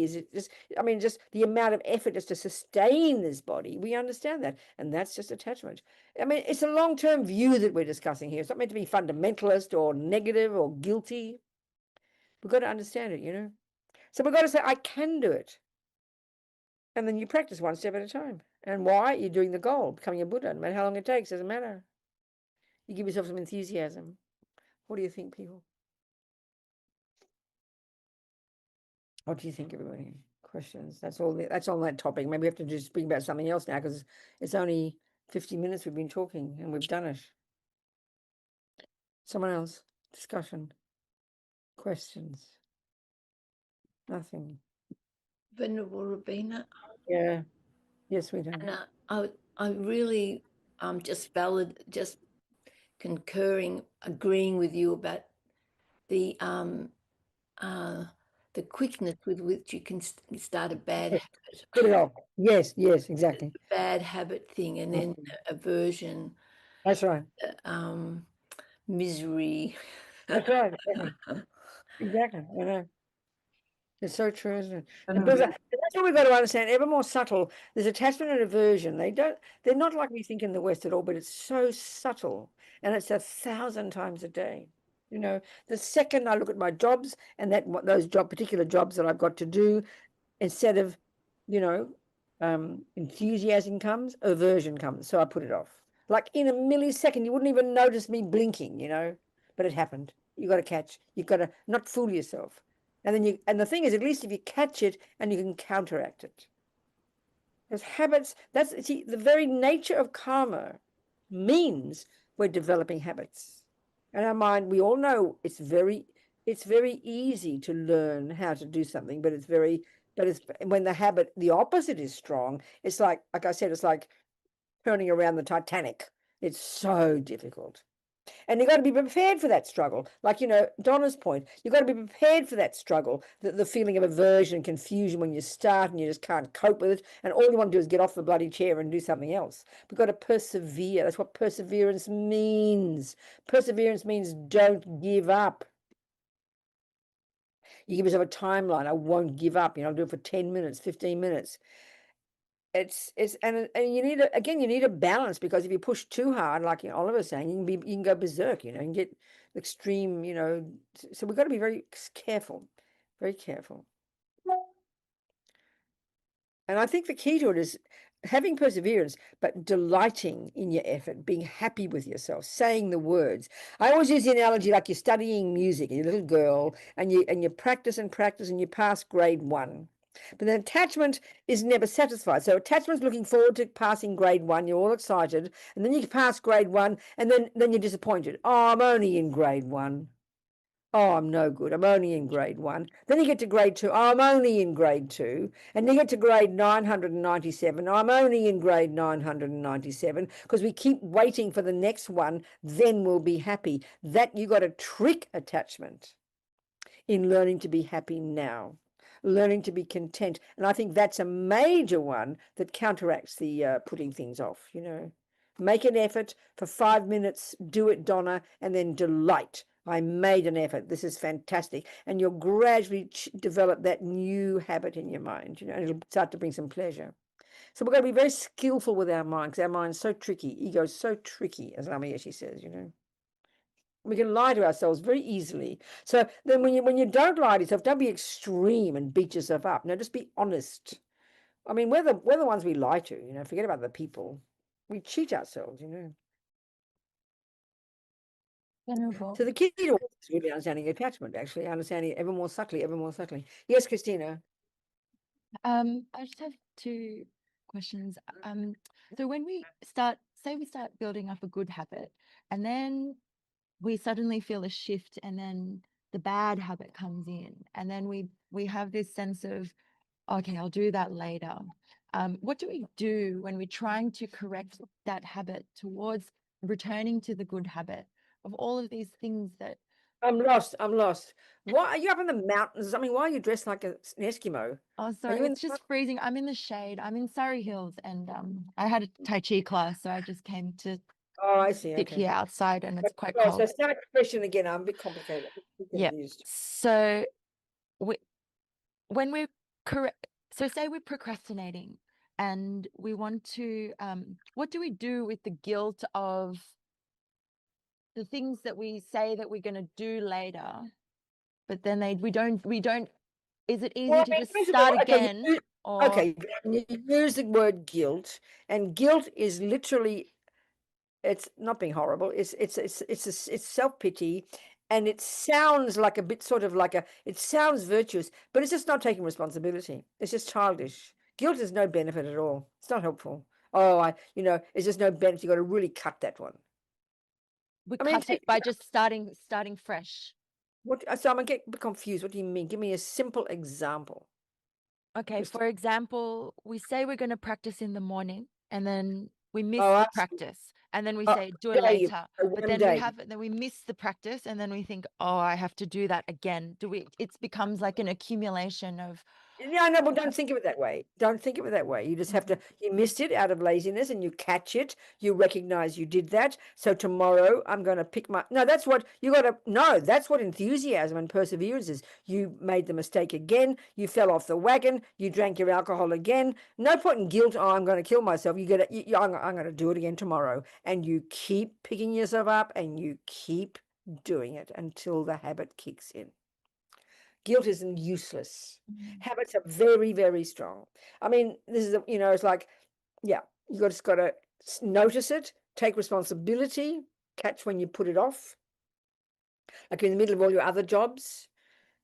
is it just, I mean, just the amount of effort just to sustain this body. We understand that. And that's just attachment. I mean, it's a long-term view that we're discussing here. It's not meant to be fundamentalist or negative or guilty. We've got to understand it, you know. So we've got to say, I can do it. And then you practice one step at a time. And why? You're doing the goal, becoming a Buddha. No matter how long it takes, doesn't matter. You give yourself some enthusiasm. What do you think, people? What do you think, everybody? Questions? That's all that topic. Maybe we have to just speak about something else now because it's only 50 minutes we've been talking and we've done it. Someone else? Discussion? Questions? Nothing. Venerable Rabina. Yeah. Yes, we do. And I really just concurring, agreeing with you about the quickness with which you can start a bad habit. Put it off. Yes, exactly. The bad habit thing, and then aversion. That's right. Misery. That's right. Exactly. I know. It's so true, isn't it? And that's what we've got to understand. Ever more subtle. There's attachment and aversion. They're not like we think in the West at all, but it's so subtle. And it's 1,000 times a day. You know, the second I look at my jobs and those particular jobs that I've got to do, instead of, you know, enthusiasm comes, aversion comes. So I put it off. Like in a millisecond, you wouldn't even notice me blinking, you know, but it happened. You got to catch. You've got to not fool yourself. And then and the thing is, at least if you catch it and you can counteract it. Because habits, see, the very nature of karma means we're developing habits. And our mind, we all know it's very easy to learn how to do something, but it's when the habit, the opposite is strong, it's like I said, it's like turning around the Titanic. It's so difficult. And you've got to be prepared for that struggle. Like, you know, Donna's point, you've got to be prepared for that struggle, the feeling of aversion and confusion when you start and you just can't cope with it. And all you want to do is get off the bloody chair and do something else. We've got to persevere. That's what perseverance means. Perseverance means don't give up. You give yourself a timeline. I won't give up. You know, I'll do it for 10 minutes, 15 minutes. it's and you need you need a balance, because if you push too hard, like Oliver's saying, you can go berserk, and get extreme, so we've got to be very careful, very careful. And I think the key to it is having perseverance, but delighting in your effort, being happy with yourself, saying the words. I always use the analogy like you're studying music, you're a little girl, and you practice and practice, and you pass grade 1. But then attachment is never satisfied. So attachment's looking forward to passing grade 1. You're all excited, and then you pass grade 1, and then you're disappointed. Oh, I'm only in grade 1. Oh, I'm no good. I'm only in grade 1. Then you get to grade 2. Oh, I'm only in grade 2. And you get to grade 997. Oh, I'm only in grade 997, because we keep waiting for the next one. Then we'll be happy. That you got to trick attachment in learning to be happy now, learning to be content. And I think that's a major one that counteracts the putting things off, Make an effort for 5 minutes, do it, Donna, and then delight. I made an effort. This is fantastic. And you'll gradually develop that new habit in your mind, and it'll start to bring some pleasure. So we're going to be very skillful with our mind, because our mind's so tricky. Ego's so tricky, as Lamrim says, We can lie to ourselves very easily. So then when you don't lie to yourself, don't be extreme and beat yourself up. No, just be honest. I mean, we're the ones we lie to, forget about the people. We cheat ourselves, Venerable. So the key to all this is really understanding attachment, actually, understanding it ever more subtly, ever more subtly. Yes, Christina. I just have 2 questions. So when we start building up a good habit, and then we suddenly feel a shift, and then the bad habit comes in, and then we have this sense of, okay, I'll do that later. What do we do when we're trying to correct that habit towards returning to the good habit of all of these things that... I'm lost. Why are you up in the mountains? I mean, why are you dressed like an Eskimo? Oh, sorry, it's just freezing. I'm in the shade. I'm in Surrey Hills, and I had a Tai Chi class, so I just came to I see. sit Okay. here outside, and it's quite So cold. start the question again. I'm a bit complicated. Yeah. So when we're correct, so say we're procrastinating, and we want to, what do we do with the guilt of the things that we say that we're going to do later, but then we don't, is it easy to just start again? Okay, you use the word guilt, and guilt is literally, it's not being horrible. It's self-pity, and it sounds like a bit sort of like it sounds virtuous, but it's just not taking responsibility. It's just childish. Guilt is no benefit at all. It's not helpful. It's just no benefit. You got to really cut that one. We cut it by just starting fresh. So I'm gonna get a bit confused. What do you mean? Give me a simple example. Okay, for example, we say we're going to practice in the morning, and then we miss Oh, the practice, and then we say do it later. But then we miss the practice, and then we think, oh, I have to do that again. It becomes like an accumulation of... Yeah, no, but don't think of it that way. Don't think of it that way. You just have to, you missed it out of laziness, and you catch it. You recognize you did that. So tomorrow I'm going to pick no, that's what you got to, no, that's what enthusiasm and perseverance is. You made the mistake again. You fell off the wagon. You drank your alcohol again. No point in guilt. Oh, I'm going to kill myself. I'm going to do it again tomorrow. And you keep picking yourself up, and you keep doing it until the habit kicks in. Guilt isn't useless. Habits are very, very strong. I mean, this is, it's like, yeah, you just got to notice it, take responsibility, catch when you put it off. Like you're in the middle of all your other jobs,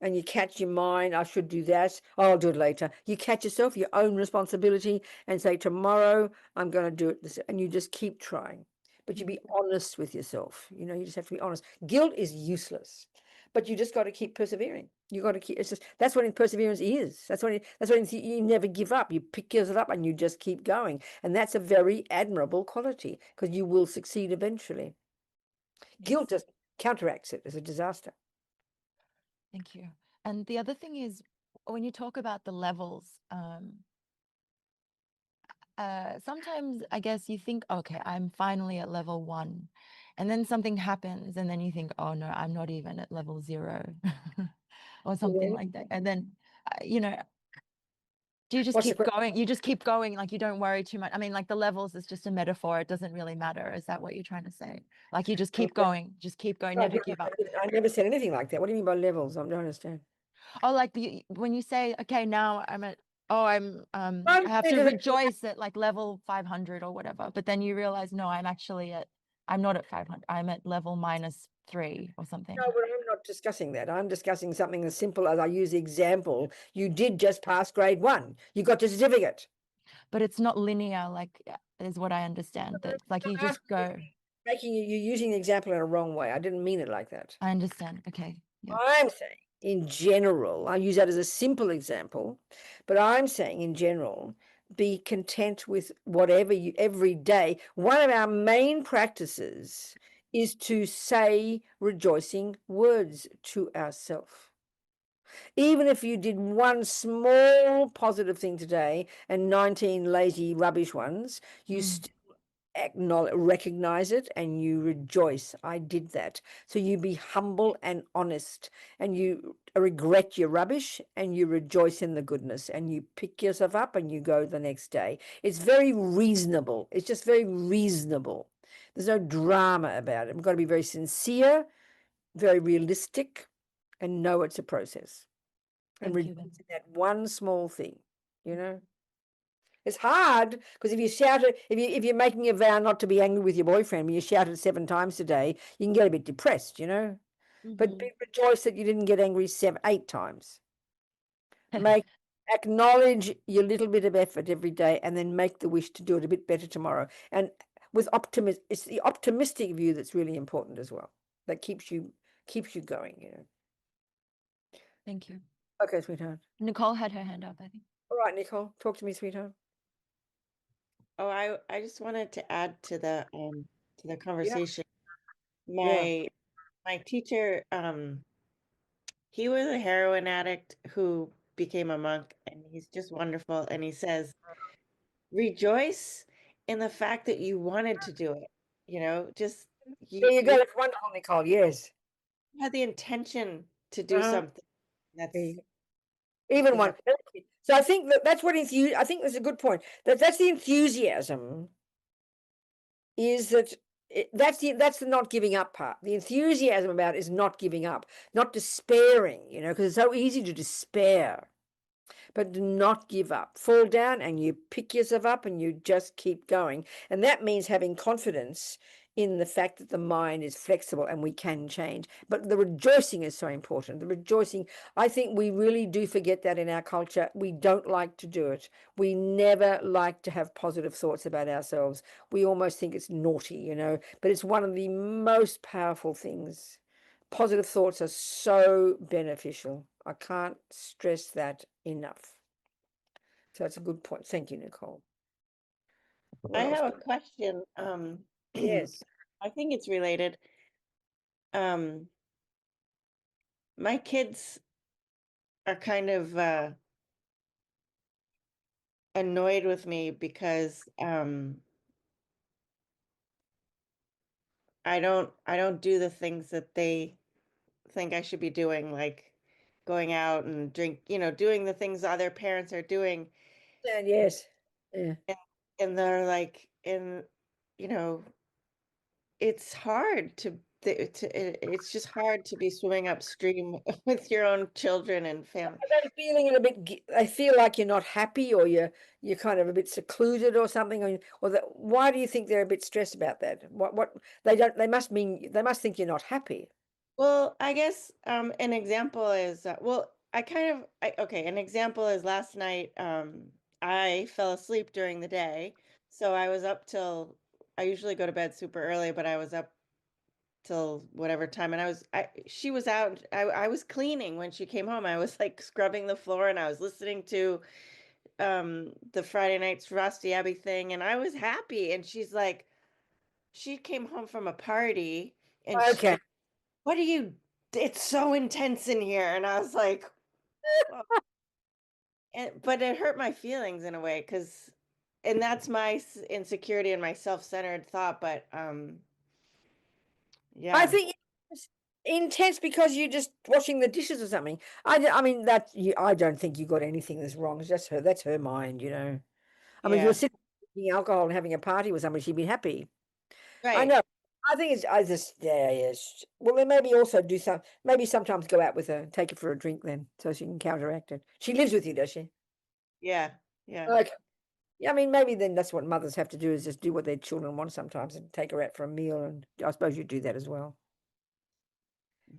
and you catch your mind, I should do that. Oh, I'll do it later. You catch yourself, your own responsibility, and say, tomorrow I'm going to do it. And you just keep trying. But you be honest with yourself. You just have to be honest. Guilt is useless. But you just got to keep persevering. You got to keep. That's what perseverance is. That's what you never give up. You pick yourself up and you just keep going, and that's a very admirable quality, because you will succeed eventually. Guilt just counteracts it as a disaster. Thank you. And the other thing is, when you talk about the levels, sometimes I guess you think, okay, I'm finally at level 1, and then something happens, and then you think, oh no, I'm not even at level 0 or something like that. And then, Do you just What's the keep question? going? You just keep going, like you don't worry too much. I mean, like the levels is just a metaphor. It doesn't really matter. Is that what you're trying to say? Like you just keep going, No, never give up. I never said anything like that. What do you mean by levels? I don't understand. Oh, like when you say, okay, now I'm at, oh, I have to saying that- rejoice at like level 500 or whatever. But then you realize, no, I'm not at 500. I'm at level -3 or something. No, but I'm not discussing that. I'm discussing something as simple as I use the example. You did just pass grade 1. You got your certificate. But it's not linear, like is what I understand. That like you just go. You're using the example in a wrong way. I didn't mean it like that. I understand. Okay. Yeah. I'm saying in general, I use that as a simple example, but I'm saying in general, be content with whatever you every day. One of our main practices is to say rejoicing words to ourselves. Even if you did one small positive thing today and 19 lazy rubbish ones, you still recognize it and you rejoice. I did that. So you be humble and honest, and you regret your rubbish and you rejoice in the goodness, and you pick yourself up and you go the next day. It's very reasonable. It's just very reasonable. There's no drama about it. We've got to be very sincere, very realistic, and know it's a process. And Thank you, rejoice in that one small thing, you know. It's hard because if you shout it, if you're making a vow not to be angry with your boyfriend, when you shout it 7 times today, you can get a bit depressed, you know. But rejoice that you didn't get angry 8 times. Acknowledge your little bit of effort every day, and then make the wish to do it a bit better tomorrow. And with optimism, it's the optimistic view that's really important as well. That keeps you going, you know. Thank you. Okay, sweetheart. Nicole had her hand up, I think. All right, Nicole, talk to me, sweetheart. Oh, I just wanted to add to the conversation. Yeah. My teacher, he was a heroin addict who became a monk, and he's just wonderful. And he says, rejoice in the fact that you wanted to do it. You know, just There you go. It's wonderful, Nicole. Yes. had the intention to do something. That's even is one. So I think that's what I think that's a good point. That's the enthusiasm. Is that that's the not giving up part. The enthusiasm about it is not giving up, not despairing. You know, because it's so easy to despair. But do not give up. Fall down and you pick yourself up and you just keep going. And that means having confidence in the fact that the mind is flexible and we can change. But the rejoicing is so important. The rejoicing, I think we really do forget that in our culture. We don't like to do it. We never like to have positive thoughts about ourselves. We almost think it's naughty, you know, but it's one of the most powerful things. Positive thoughts are so beneficial. I can't stress that enough. So that's a good point. Thank you, Nicole. I have a question. Yes. I think it's related. My kids are kind of annoyed with me because I don't do the things that they think I should be doing, like going out and doing the things other parents are doing. And yes. Yeah. And they're like, you know, it's hard it's just hard to be swimming upstream with your own children and family. They're feeling a bit. They feel like you're not happy, or you're kind of a bit secluded, or something. Or that. Why do you think they're a bit stressed about that? What they don't? They must think you're not happy. Well, I guess an example is an example is last night I fell asleep during the day, so I was up till I usually go to bed super early, but I was up till whatever time, and she was out. I was cleaning when she came home. I was like scrubbing the floor, and I was listening to the Friday Nights Frosty Abbey thing, and I was happy. And she came home from a party, and Okay. what do you? It's so intense in here, and I was like, well, but it hurt my feelings in a way and that's my insecurity and my self-centered thought. But yeah, I think Intense because you're just washing the dishes or something. I mean that I don't think you got anything that's wrong. It's just her. That's her mind, you know. I mean, if you were Yeah. sitting drinking alcohol and having a party with somebody, she'd be happy. I Right. know. I think it's. I just. Yeah. Yes. Well, then maybe also do some. Maybe sometimes go out with her, take her for a drink, then, so she can counteract it. She lives with you, does she? Yeah. Yeah. Like. Yeah. I mean, maybe then that's what mothers have to do, is just do what their children want sometimes and take her out for a meal. And I suppose you do that as well.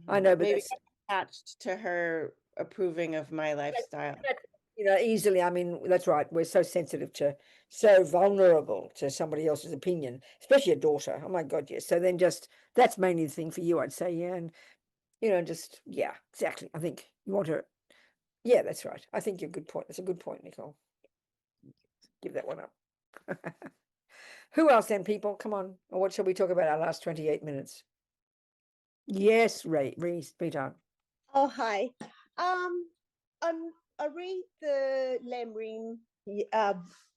I know, but Maybe that's. attached to her approving of my lifestyle. You know, easily. I mean, that's right. We're so sensitive to, so vulnerable to somebody else's opinion, especially a daughter. Oh my God, yes. So then just, that's mainly the thing for you, I'd say. Yeah. And, you know, just, yeah, exactly. I think you want her. Yeah, that's right. I think you're a good point. That's a good point, Nicole. Give that one up. Who else then, people? Come on. Or what shall we talk about our last 28 minutes? Yes, Reese, sweetheart. Oh, hi. I read the Lamrim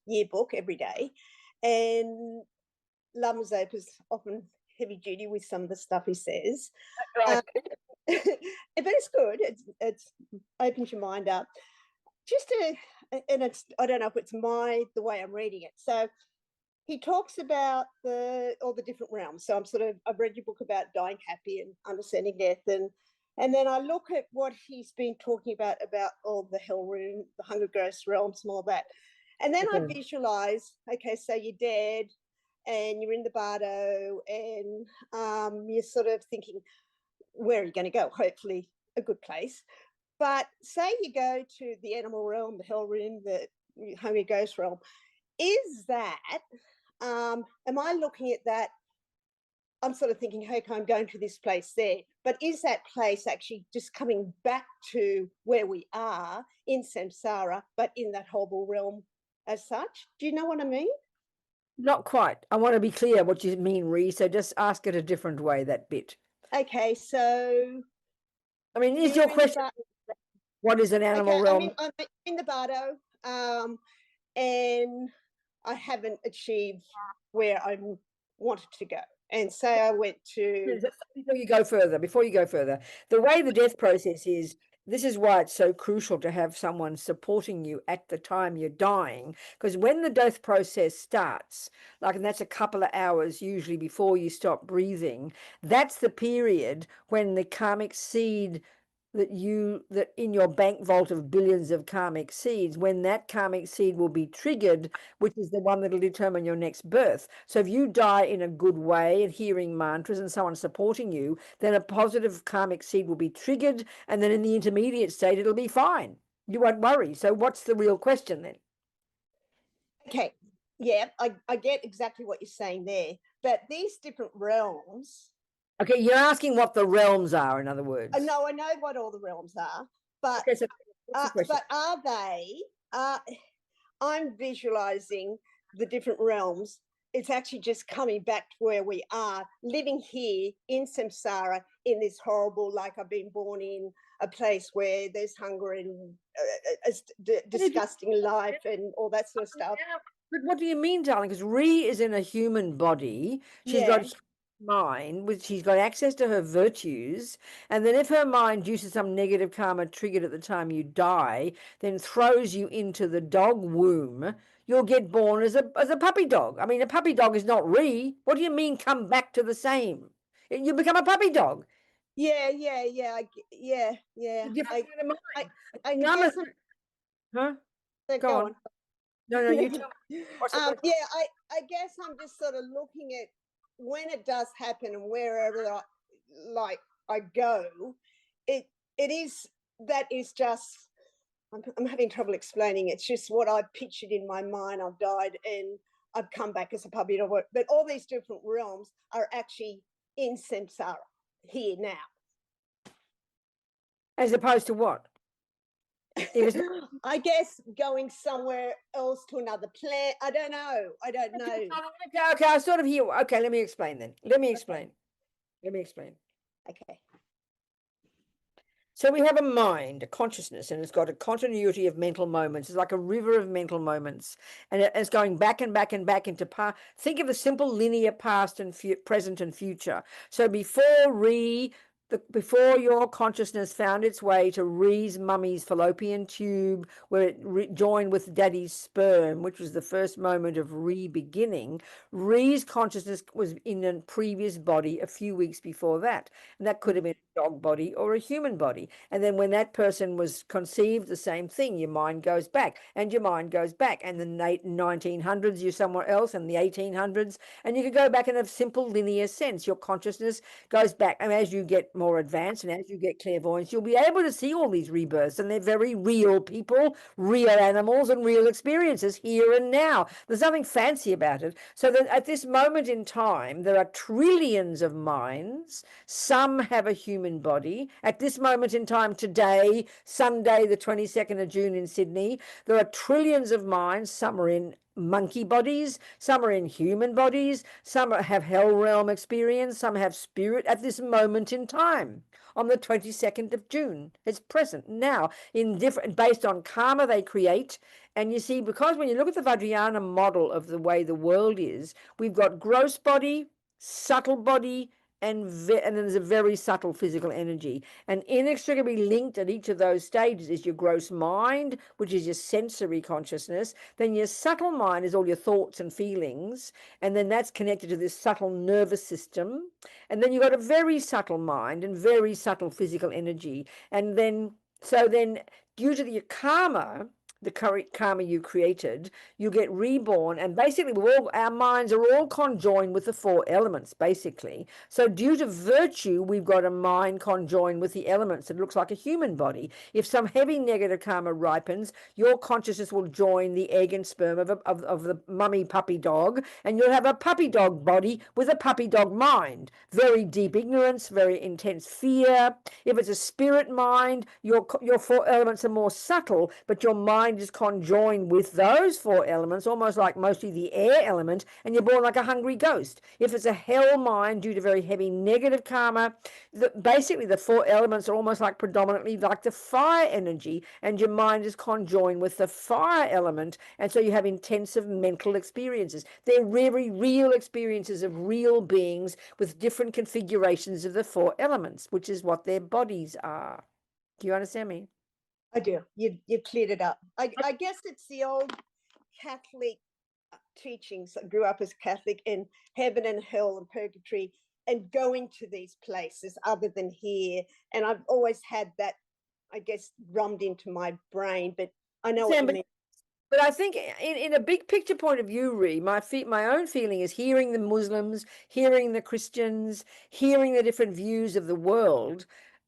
yearbook every day, and Lamrim is often heavy duty with some of the stuff he says. Right. But it's good. It's opens your mind up. And it's, I don't know if it's the way I'm reading it. So he talks about all the different realms. So I've read your book about dying happy and understanding death, and then I look at what he's been talking about all the hell room, the Hunger Ghost realms, and all that. And then I visualize, okay, so you're dead and you're in the bardo, and you're sort of thinking, where are you going to go? Hopefully a good place. But say you go to the animal realm, the hell room, the Hunger Ghost realm. Is that, am I looking at that? I'm sort of thinking, hey, I'm going to this place there. But is that place actually just coming back to where we are in samsara, but in that horrible realm as such? Do you know what I mean? Not quite. I want to be clear what you mean, Ree. So just ask it a different way, that bit. Okay, so I mean, is your question, what is an animal realm? I'm in the bardo, and I haven't achieved where I wanted to go. And say I went to... Before you go further, the way the death process is, this is why it's so crucial to have someone supporting you at the time you're dying, because when the death process starts, and that's a couple of hours usually before you stop breathing, that's the period when the karmic seed that in your bank vault of billions of karmic seeds, when that karmic seed will be triggered, which is the one that will determine your next birth. So if you die in a good way, adhering mantras and someone supporting you, then a positive karmic seed will be triggered, and then in the intermediate state it'll be fine. You won't worry. So what's the real question then? Okay, yeah, I get exactly what you're saying there, but these different realms... Okay, you're asking what the realms are, in other words. No, I know what all the realms are, but okay, so what's the question? but are they? I'm visualizing the different realms. It's actually just coming back to where we are, living here in samsara, in this horrible, like I've been born in a place where there's hunger and disgusting life and all that sort of stuff. But what do you mean, darling? Because Ree is in a human body. She's got mind, which she's got access to her virtues, and then if her mind, due to some negative karma triggered at the time you die, then throws you into the dog womb, you'll get born as a puppy dog. I mean, a puppy dog is not Ree. What do you mean come back to the same? You become a puppy dog. Yeah. Different kind of mind. I guess huh? Go on. No, you tell me. What's the question? Yeah, I guess I'm just sort of looking at when it does happen and wherever I go, that is just, I'm having trouble explaining. It's just what I pictured in my mind. I've died and I've come back as a puppy dog, but all these different realms are actually in samsara here now. As opposed to what? I guess going somewhere else to another planet. I don't know. Okay, I sort of hear. Okay, let me explain then. Let me explain. Okay. So we have a mind, a consciousness, and it's got a continuity of mental moments. It's like a river of mental moments, and it's going back and back and back into past. Think of a simple linear past and present and future. So before Ree before your consciousness found its way to Ree's mummy's fallopian tube, where it joined with daddy's sperm, which was the first moment of re-beginning, Ree's consciousness was in a previous body a few weeks before that. And that could have been a dog body or a human body. And then when that person was conceived, the same thing, your mind goes back and your mind goes back. And the 1900s, you're somewhere else, and the 1800s. And you could go back in a simple linear sense. Your consciousness goes back. And as you get more advanced and as you get clairvoyance, you'll be able to see all these rebirths. And they're very real people, real animals, and real experiences here and now. There's nothing fancy about it. So that at this moment in time, there are trillions of minds. Some have a human body. At this moment in time today, Sunday, the 22nd of June in Sydney, there are trillions of minds. Some are in monkey bodies, some are in human bodies, some have hell realm experience, some have spirit at this moment in time. On the 22nd of June, it's present now in different, based on karma they create. And you see, because when you look at the Vajrayana model of the way the world is, we've got gross body, subtle body, and then there's a very subtle physical energy. And inextricably linked at each of those stages is your gross mind, which is your sensory consciousness. Then your subtle mind is all your thoughts and feelings. And then that's connected to this subtle nervous system. And then you've got a very subtle mind and very subtle physical energy. And then, so then due to your karma, the karma you created, you get reborn, and basically our minds are all conjoined with the four elements, basically. So due to virtue, we've got a mind conjoined with the elements. It looks like a human body. If some heavy negative karma ripens, your consciousness will join the egg and sperm of the mummy puppy dog, and you'll have a puppy dog body with a puppy dog mind. Very deep ignorance, very intense fear. If it's a spirit mind, your four elements are more subtle, but your mind is conjoined with those four elements, almost like mostly the air element, and you're born like a hungry ghost. If it's a hell mind due to very heavy negative karma, basically the four elements are almost like predominantly like the fire energy, and your mind is conjoined with the fire element, and so you have intensive mental experiences. They're very real experiences of real beings with different configurations of the four elements, which is what their bodies are. Do you understand me? I do. You cleared it up. I guess it's the old Catholic teachings. I grew up as Catholic, in heaven and hell and purgatory, and going to these places other than here. And I've always had that, I guess, drummed into my brain. But I know what you mean. But I think in a big picture point of view, Ree, my own feeling is hearing the Muslims, hearing the Christians, hearing the different views of the world,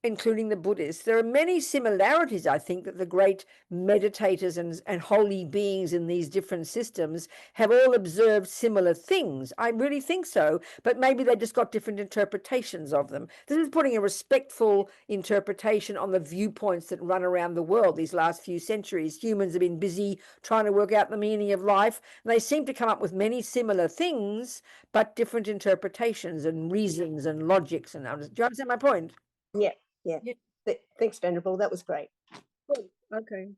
including the Buddhists. There are many similarities, I think, that the great meditators and holy beings in these different systems have all observed similar things. I really think so, but maybe they just got different interpretations of them. This is putting a respectful interpretation on the viewpoints that run around the world these last few centuries. Humans have been busy trying to work out the meaning of life, and they seem to come up with many similar things, but different interpretations and reasons and logics. And do you understand my point? Yeah. Thanks, Venerable. That was great. Good. Okay.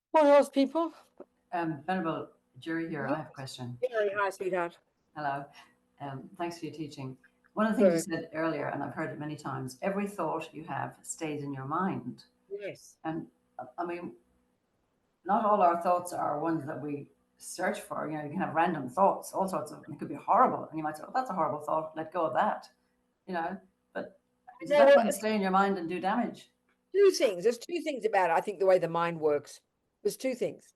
What else, people? Venerable Jury here. I have a question. Very hi, sweetheart. Hello. Thanks for your teaching. One of the things you said earlier, and I've heard it many times, every thought you have stays in your mind. Yes. And I mean, not all our thoughts are ones that we search for. You know, you can have random thoughts, all sorts of, it could be horrible. And you might say, oh, that's a horrible thought. Let go of that. You know, but does that one stay in your mind and do damage? Two things. There's two things about it, I think, the way the mind works. There's two things.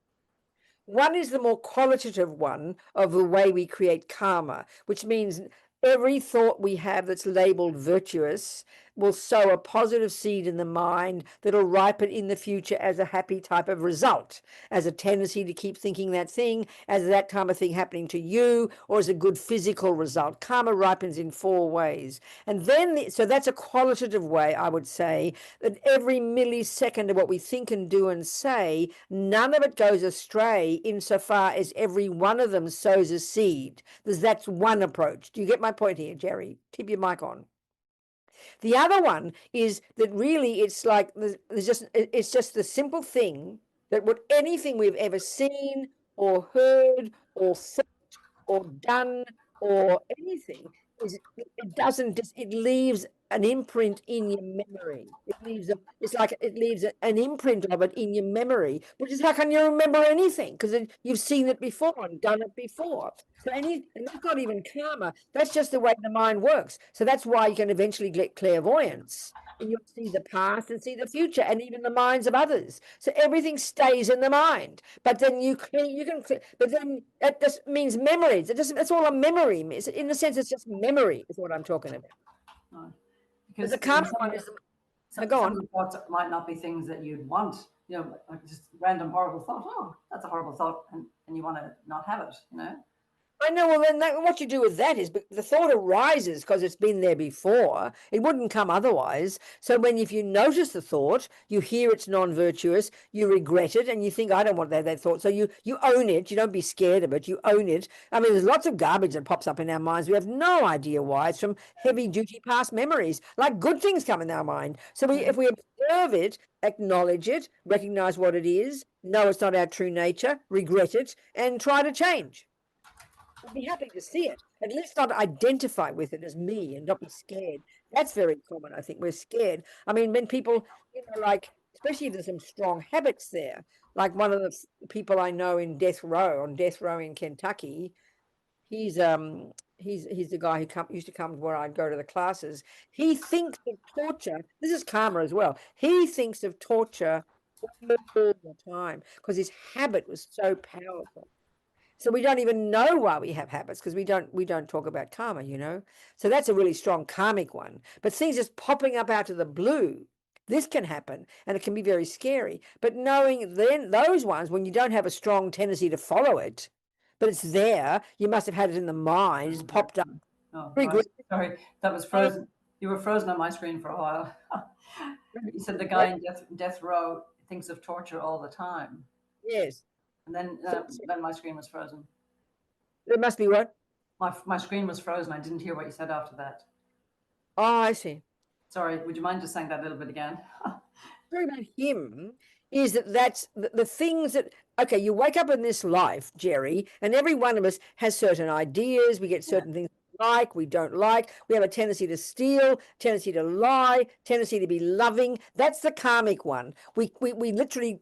One is the more qualitative one of the way we create karma, which means every thought we have that's labeled virtuous will sow a positive seed in the mind that'll ripen in the future as a happy type of result, as a tendency to keep thinking that thing, as that kind of thing happening to you, or as a good physical result. Karma ripens in four ways. And then, so that's a qualitative way, I would say, that every millisecond of what we think and do and say, none of it goes astray insofar as every one of them sows a seed. That's one approach. Do you get my point here, Jerry? Keep your mic on. The other one is that really it's like it's just the simple thing that anything we've ever seen or heard or thought or done or anything is it doesn't just, it leaves an imprint in your memory. It leaves it's like it leaves an imprint of it in your memory, which is how can you remember anything? Because you've seen it before and done it before. So and that's not even karma. That's just the way the mind works. So that's why you can eventually get clairvoyance. And you'll see the past and see the future and even the minds of others. So everything stays in the mind. But then but then that just means memories. It's all a memory. In a sense, it's just memory is what I'm talking about. Right. But Because the karma one is, go some on. of the thoughts might not be things that you'd want, like just random horrible thought. Oh, that's a horrible thought, and you want to not have it, I know. Well, then what you do with that is the thought arises because it's been there before. It wouldn't come otherwise. So if you notice the thought, you hear it's non-virtuous, you regret it, and you think, I don't want that thought. So you own it. You don't be scared of it. You own it. I mean, there's lots of garbage that pops up in our minds. We have no idea why. It's from heavy-duty past memories. Like good things come in our mind. So if we observe it, acknowledge it, recognize what it is, know it's not our true nature, regret it, and try to change. I'd be happy to see it. At least not identify with it as me and not be scared. That's very common. I think we're scared. I mean, when people, like, especially if there's some strong habits there, like one of the people I know on death row in Kentucky, he's the guy who used to come where I'd go to the classes. He thinks of torture. This is karma as well. He thinks of torture all the time because his habit was so powerful. So we don't even know why we have habits because we don't talk about karma, So that's a really strong karmic one. But things just popping up out of the blue, this can happen and it can be very scary. But knowing then those ones, when you don't have a strong tendency to follow it, but it's there, you must have had it in the mind, it's popped up. Oh, right. Sorry, that was frozen. You were frozen on my screen for a while. You said the guy in death row thinks of torture all the time. Yes. And then my screen was frozen. It must be what? My screen was frozen. I didn't hear what you said after that. Oh, I see. Sorry, would you mind just saying that a little bit again? Story about him is that's the things that, okay, you wake up in this life, Jerry, and every one of us has certain ideas. We get certain things we don't like. We have a tendency to steal, tendency to lie, tendency to be loving. That's the karmic one. We literally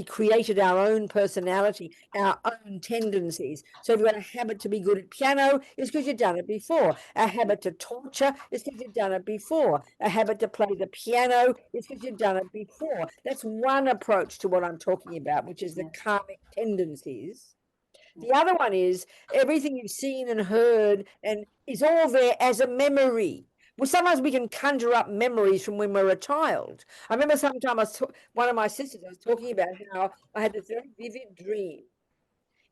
created our own personality, our own tendencies. So if you've got a habit to be good at piano, it's because you've done it before. A habit to torture is because you've done it before. A habit to play the piano is because you've done it before. That's one approach to what I'm talking about, which is the karmic tendencies. The other one is everything you've seen and heard and is all there as a memory. Well, sometimes we can conjure up memories from when we're a child. I remember sometime one of my sisters, I was talking about how I had this very vivid dream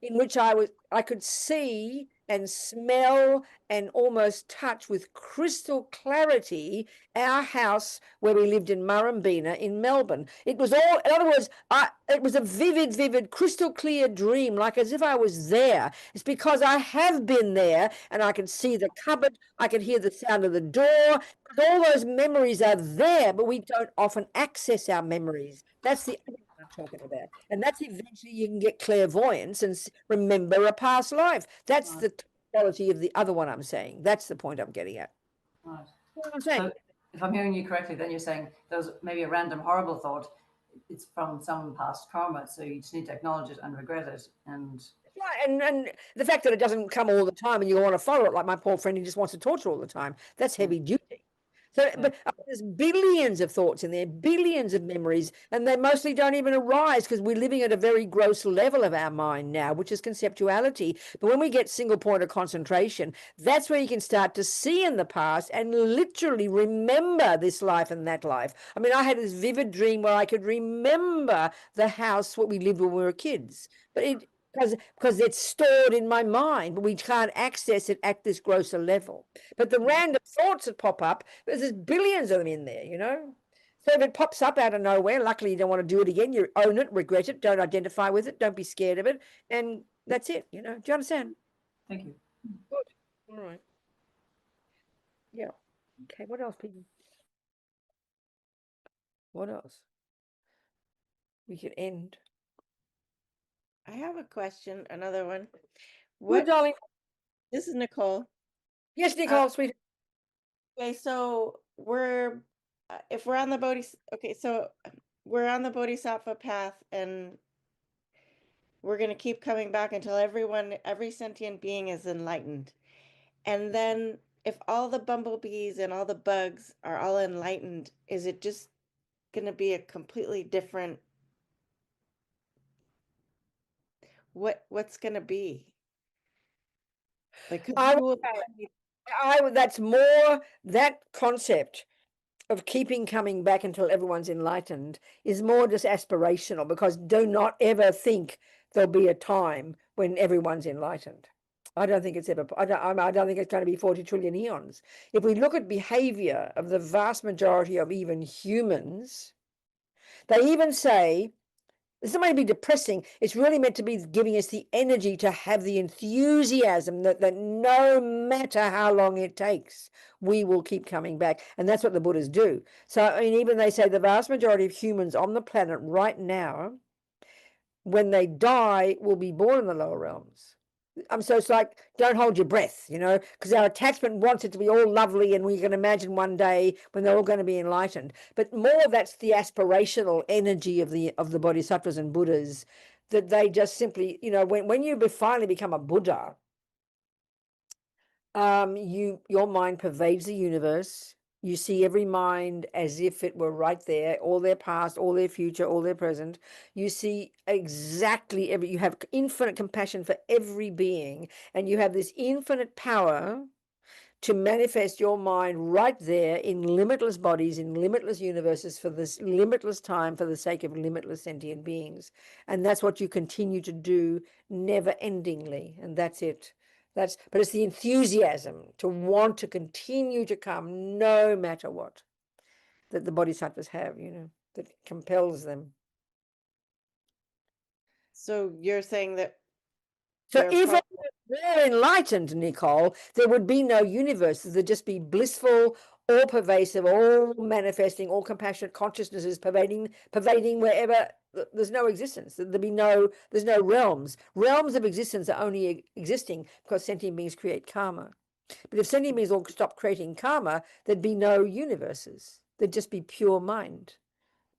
in which I could see and smell and almost touch with crystal clarity our house where we lived in Murrumbina in Melbourne. It was all, in other words, it was a vivid, crystal clear dream, like as if I was there. It's because I have been there and I can see the cupboard, I can hear the sound of the door. All those memories are there, but we don't often access our memories. That's the other one I'm talking about. And that's eventually you can get clairvoyance and remember a past life. That's the quality of the other one I'm saying. That's the point I'm getting at. Right. What I'm saying. So if I'm hearing you correctly, then you're saying there's maybe a random horrible thought. It's from some past karma. So you just need to acknowledge it and regret it. And and the fact that it doesn't come all the time and you want to follow it, like my poor friend who just wants to torture all the time, that's heavy duty. So, but there's billions of thoughts in there, billions of memories, and they mostly don't even arise because we're living at a very gross level of our mind now, which is conceptuality. But when we get single point of concentration, that's where you can start to see in the past and literally remember this life and that life. I mean, I had this vivid dream where I could remember the house what we lived when we were kids, but because it's stored in my mind, but we can't access it at this grosser level. But the random thoughts that pop up, there's billions of them in there, So if it pops up out of nowhere, luckily you don't want to do it again. You own it, regret it, don't identify with it, don't be scared of it, and that's it, Do you understand? Thank you. Good. All right. Yeah. Okay, what else, people? What else? We could end. I have a question, another one. Good, darling. This is Nicole. Yes, Nicole, sweet. Okay, so we're if we're on the we're on the bodhisattva path, and we're going to keep coming back until every sentient being is enlightened. And then if all the bumblebees and all the bugs are all enlightened, is it just going to be a completely different, what's going to be? Like, 'cause I who would will- say, that's more that concept of keeping coming back until everyone's enlightened is more just aspirational, because do not ever think there'll be a time when everyone's enlightened. I don't think it's ever, I don't think it's going to be 40 trillion eons. If we look at behavior of the vast majority of even humans, they even say, it's not meant to be depressing. It's really meant to be giving us the energy to have the enthusiasm that no matter how long it takes, we will keep coming back. And that's what the Buddhas do. So, I mean, even they say the vast majority of humans on the planet right now, when they die, will be born in the lower realms. So it's like, don't hold your breath, because our attachment wants it to be all lovely, and we can imagine one day when they're all going to be enlightened. But more, that's the aspirational energy of the bodhisattvas and Buddhas, that they just simply, when you finally become a Buddha, your mind pervades the universe. You see every mind as if it were right there, all their past, all their future, all their present. You see exactly you have infinite compassion for every being, and you have this infinite power to manifest your mind right there in limitless bodies, in limitless universes, for this limitless time, for the sake of limitless sentient beings. And that's what you continue to do never endingly. And that's it. But it's the enthusiasm to want to continue to come no matter what that the bodhisattvas have, that compels them. So you're saying that So if we're enlightened, Nicole, there would be no universes. There'd just be blissful, all pervasive, all manifesting, all compassionate consciousnesses pervading wherever there's no existence. There's no realms. Realms of existence are only existing because sentient beings create karma. But if sentient beings all stop creating karma, there'd be no universes. There'd just be pure mind,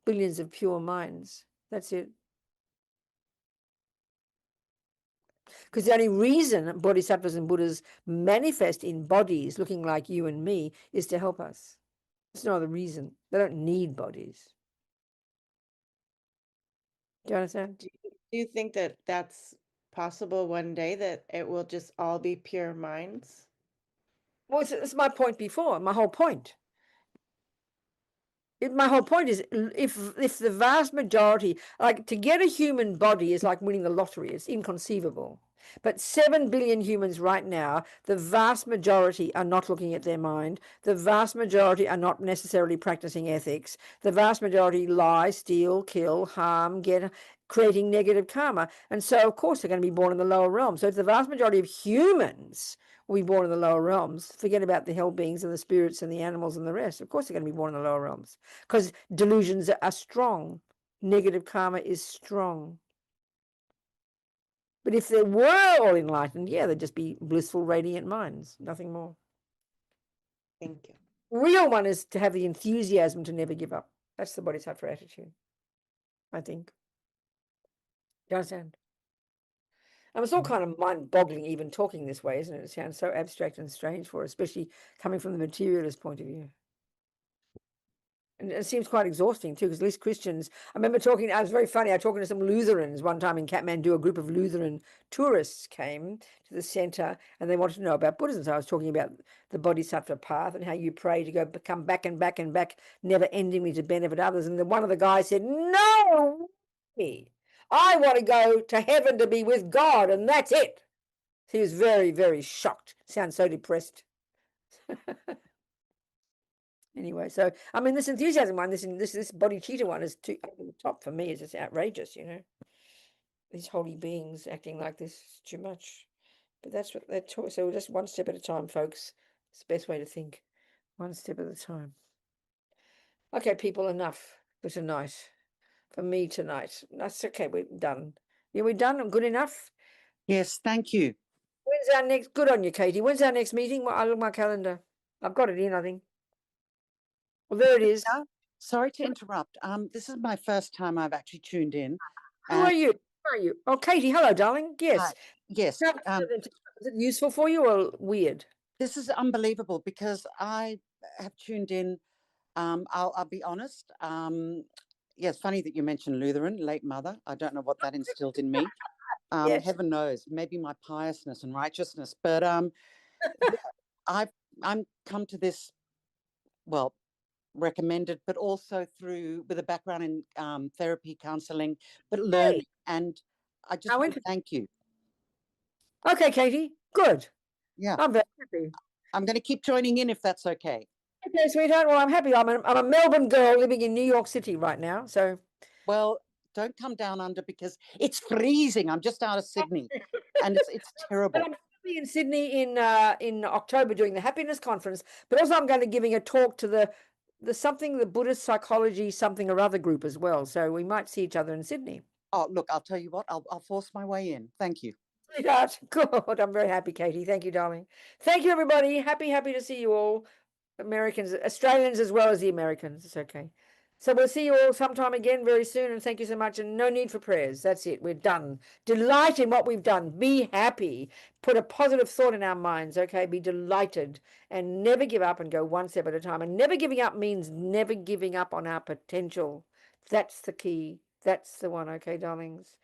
billions of pure minds. That's it. Because the only reason bodhisattvas and Buddhas manifest in bodies looking like you and me is to help us. There's no other reason. They don't need bodies. Do you understand? Do you think that that's possible one day, that it will just all be pure minds? Well, it's my point before. My whole point. My whole point is, if the vast majority, like, to get a human body is like winning the lottery. It's inconceivable. But 7 billion humans right now, the vast majority are not looking at their mind. The vast majority are not necessarily practicing ethics. The vast majority lie, steal, kill, harm, creating negative karma. And so, of course, they're going to be born in the lower realms. So if the vast majority of humans will be born in the lower realms, forget about the hell beings and the spirits and the animals and the rest. Of course, they're going to be born in the lower realms, because delusions are strong. Negative karma is strong. But if they were all enlightened, yeah, they'd just be blissful, radiant minds, nothing more. Thank you. Real one is to have the enthusiasm to never give up. That's the bodhisattva attitude, I think. Do you understand? And it's all kind of mind-boggling even talking this way, isn't it? It sounds so abstract and strange for us, especially coming from the materialist point of view. And it seems quite exhausting too, because at least Christians, I remember I was very funny, I was talking to some Lutherans one time in Kathmandu. A group of Lutheran tourists came to the center and they wanted to know about Buddhism. So I was talking about the bodhisattva path and how you pray to come back and back and back, never endingly, to benefit others. And then one of the guys said, "No, I want to go to heaven to be with God, and that's it." He was very, very shocked. Sounds so depressed. Anyway, so I mean, this enthusiasm one, this bodhicitta one is too over the top for me. It's just outrageous, These holy beings acting like this is too much. But that's what they're taught. So just one step at a time, folks. It's the best way to think. One step at a time. Okay, people, enough for tonight. For me tonight. That's okay. We're done. Yeah, we're done. Good enough. Yes, thank you. When's our next? Good on you, Katie. When's our next meeting? I look at my calendar. I've got it in, I think. Well, there it is. Yeah, sorry to interrupt. This is my first time I've actually tuned in. Who are you? Who are you? Oh, Katie. Hello, darling. Yes. Hi. Yes. Is it useful for you or weird? This is unbelievable because I have tuned in. I'll be honest. Yeah, it's funny that you mentioned Lutheran, late mother. I don't know what that instilled in me. Yes. Heaven knows, maybe my piousness and righteousness. But I'm come to this, well, recommended, but also with a background in therapy, counseling, but learning. And I just want to thank you. Okay, Katie. Good. Yeah. I'm very happy. I'm going to keep joining in if that's okay. Okay, sweetheart. Well, I'm happy. I'm a Melbourne girl living in New York City right now. So, well, don't come down under because it's freezing. I'm just out of Sydney, and it's terrible. But I'm be in Sydney in October doing the happiness conference. But also, I'm going to be giving a talk to the Buddhist psychology something or other group as well. So we might see each other in Sydney. Oh, look, I'll tell you what. I'll force my way in. Thank you. Sweetheart, good. I'm very happy, Katie. Thank you, darling. Thank you, everybody. Happy to see you all. Americans, Australians, as well as the Americans. It's okay. So we'll see you all sometime again very soon. And thank you so much. And no need for prayers. That's it. We're done. Delight in what we've done. Be happy. Put a positive thought in our minds. Okay. Be delighted and never give up and go one step at a time. And never giving up means never giving up on our potential. That's the key. That's the one. Okay, darlings.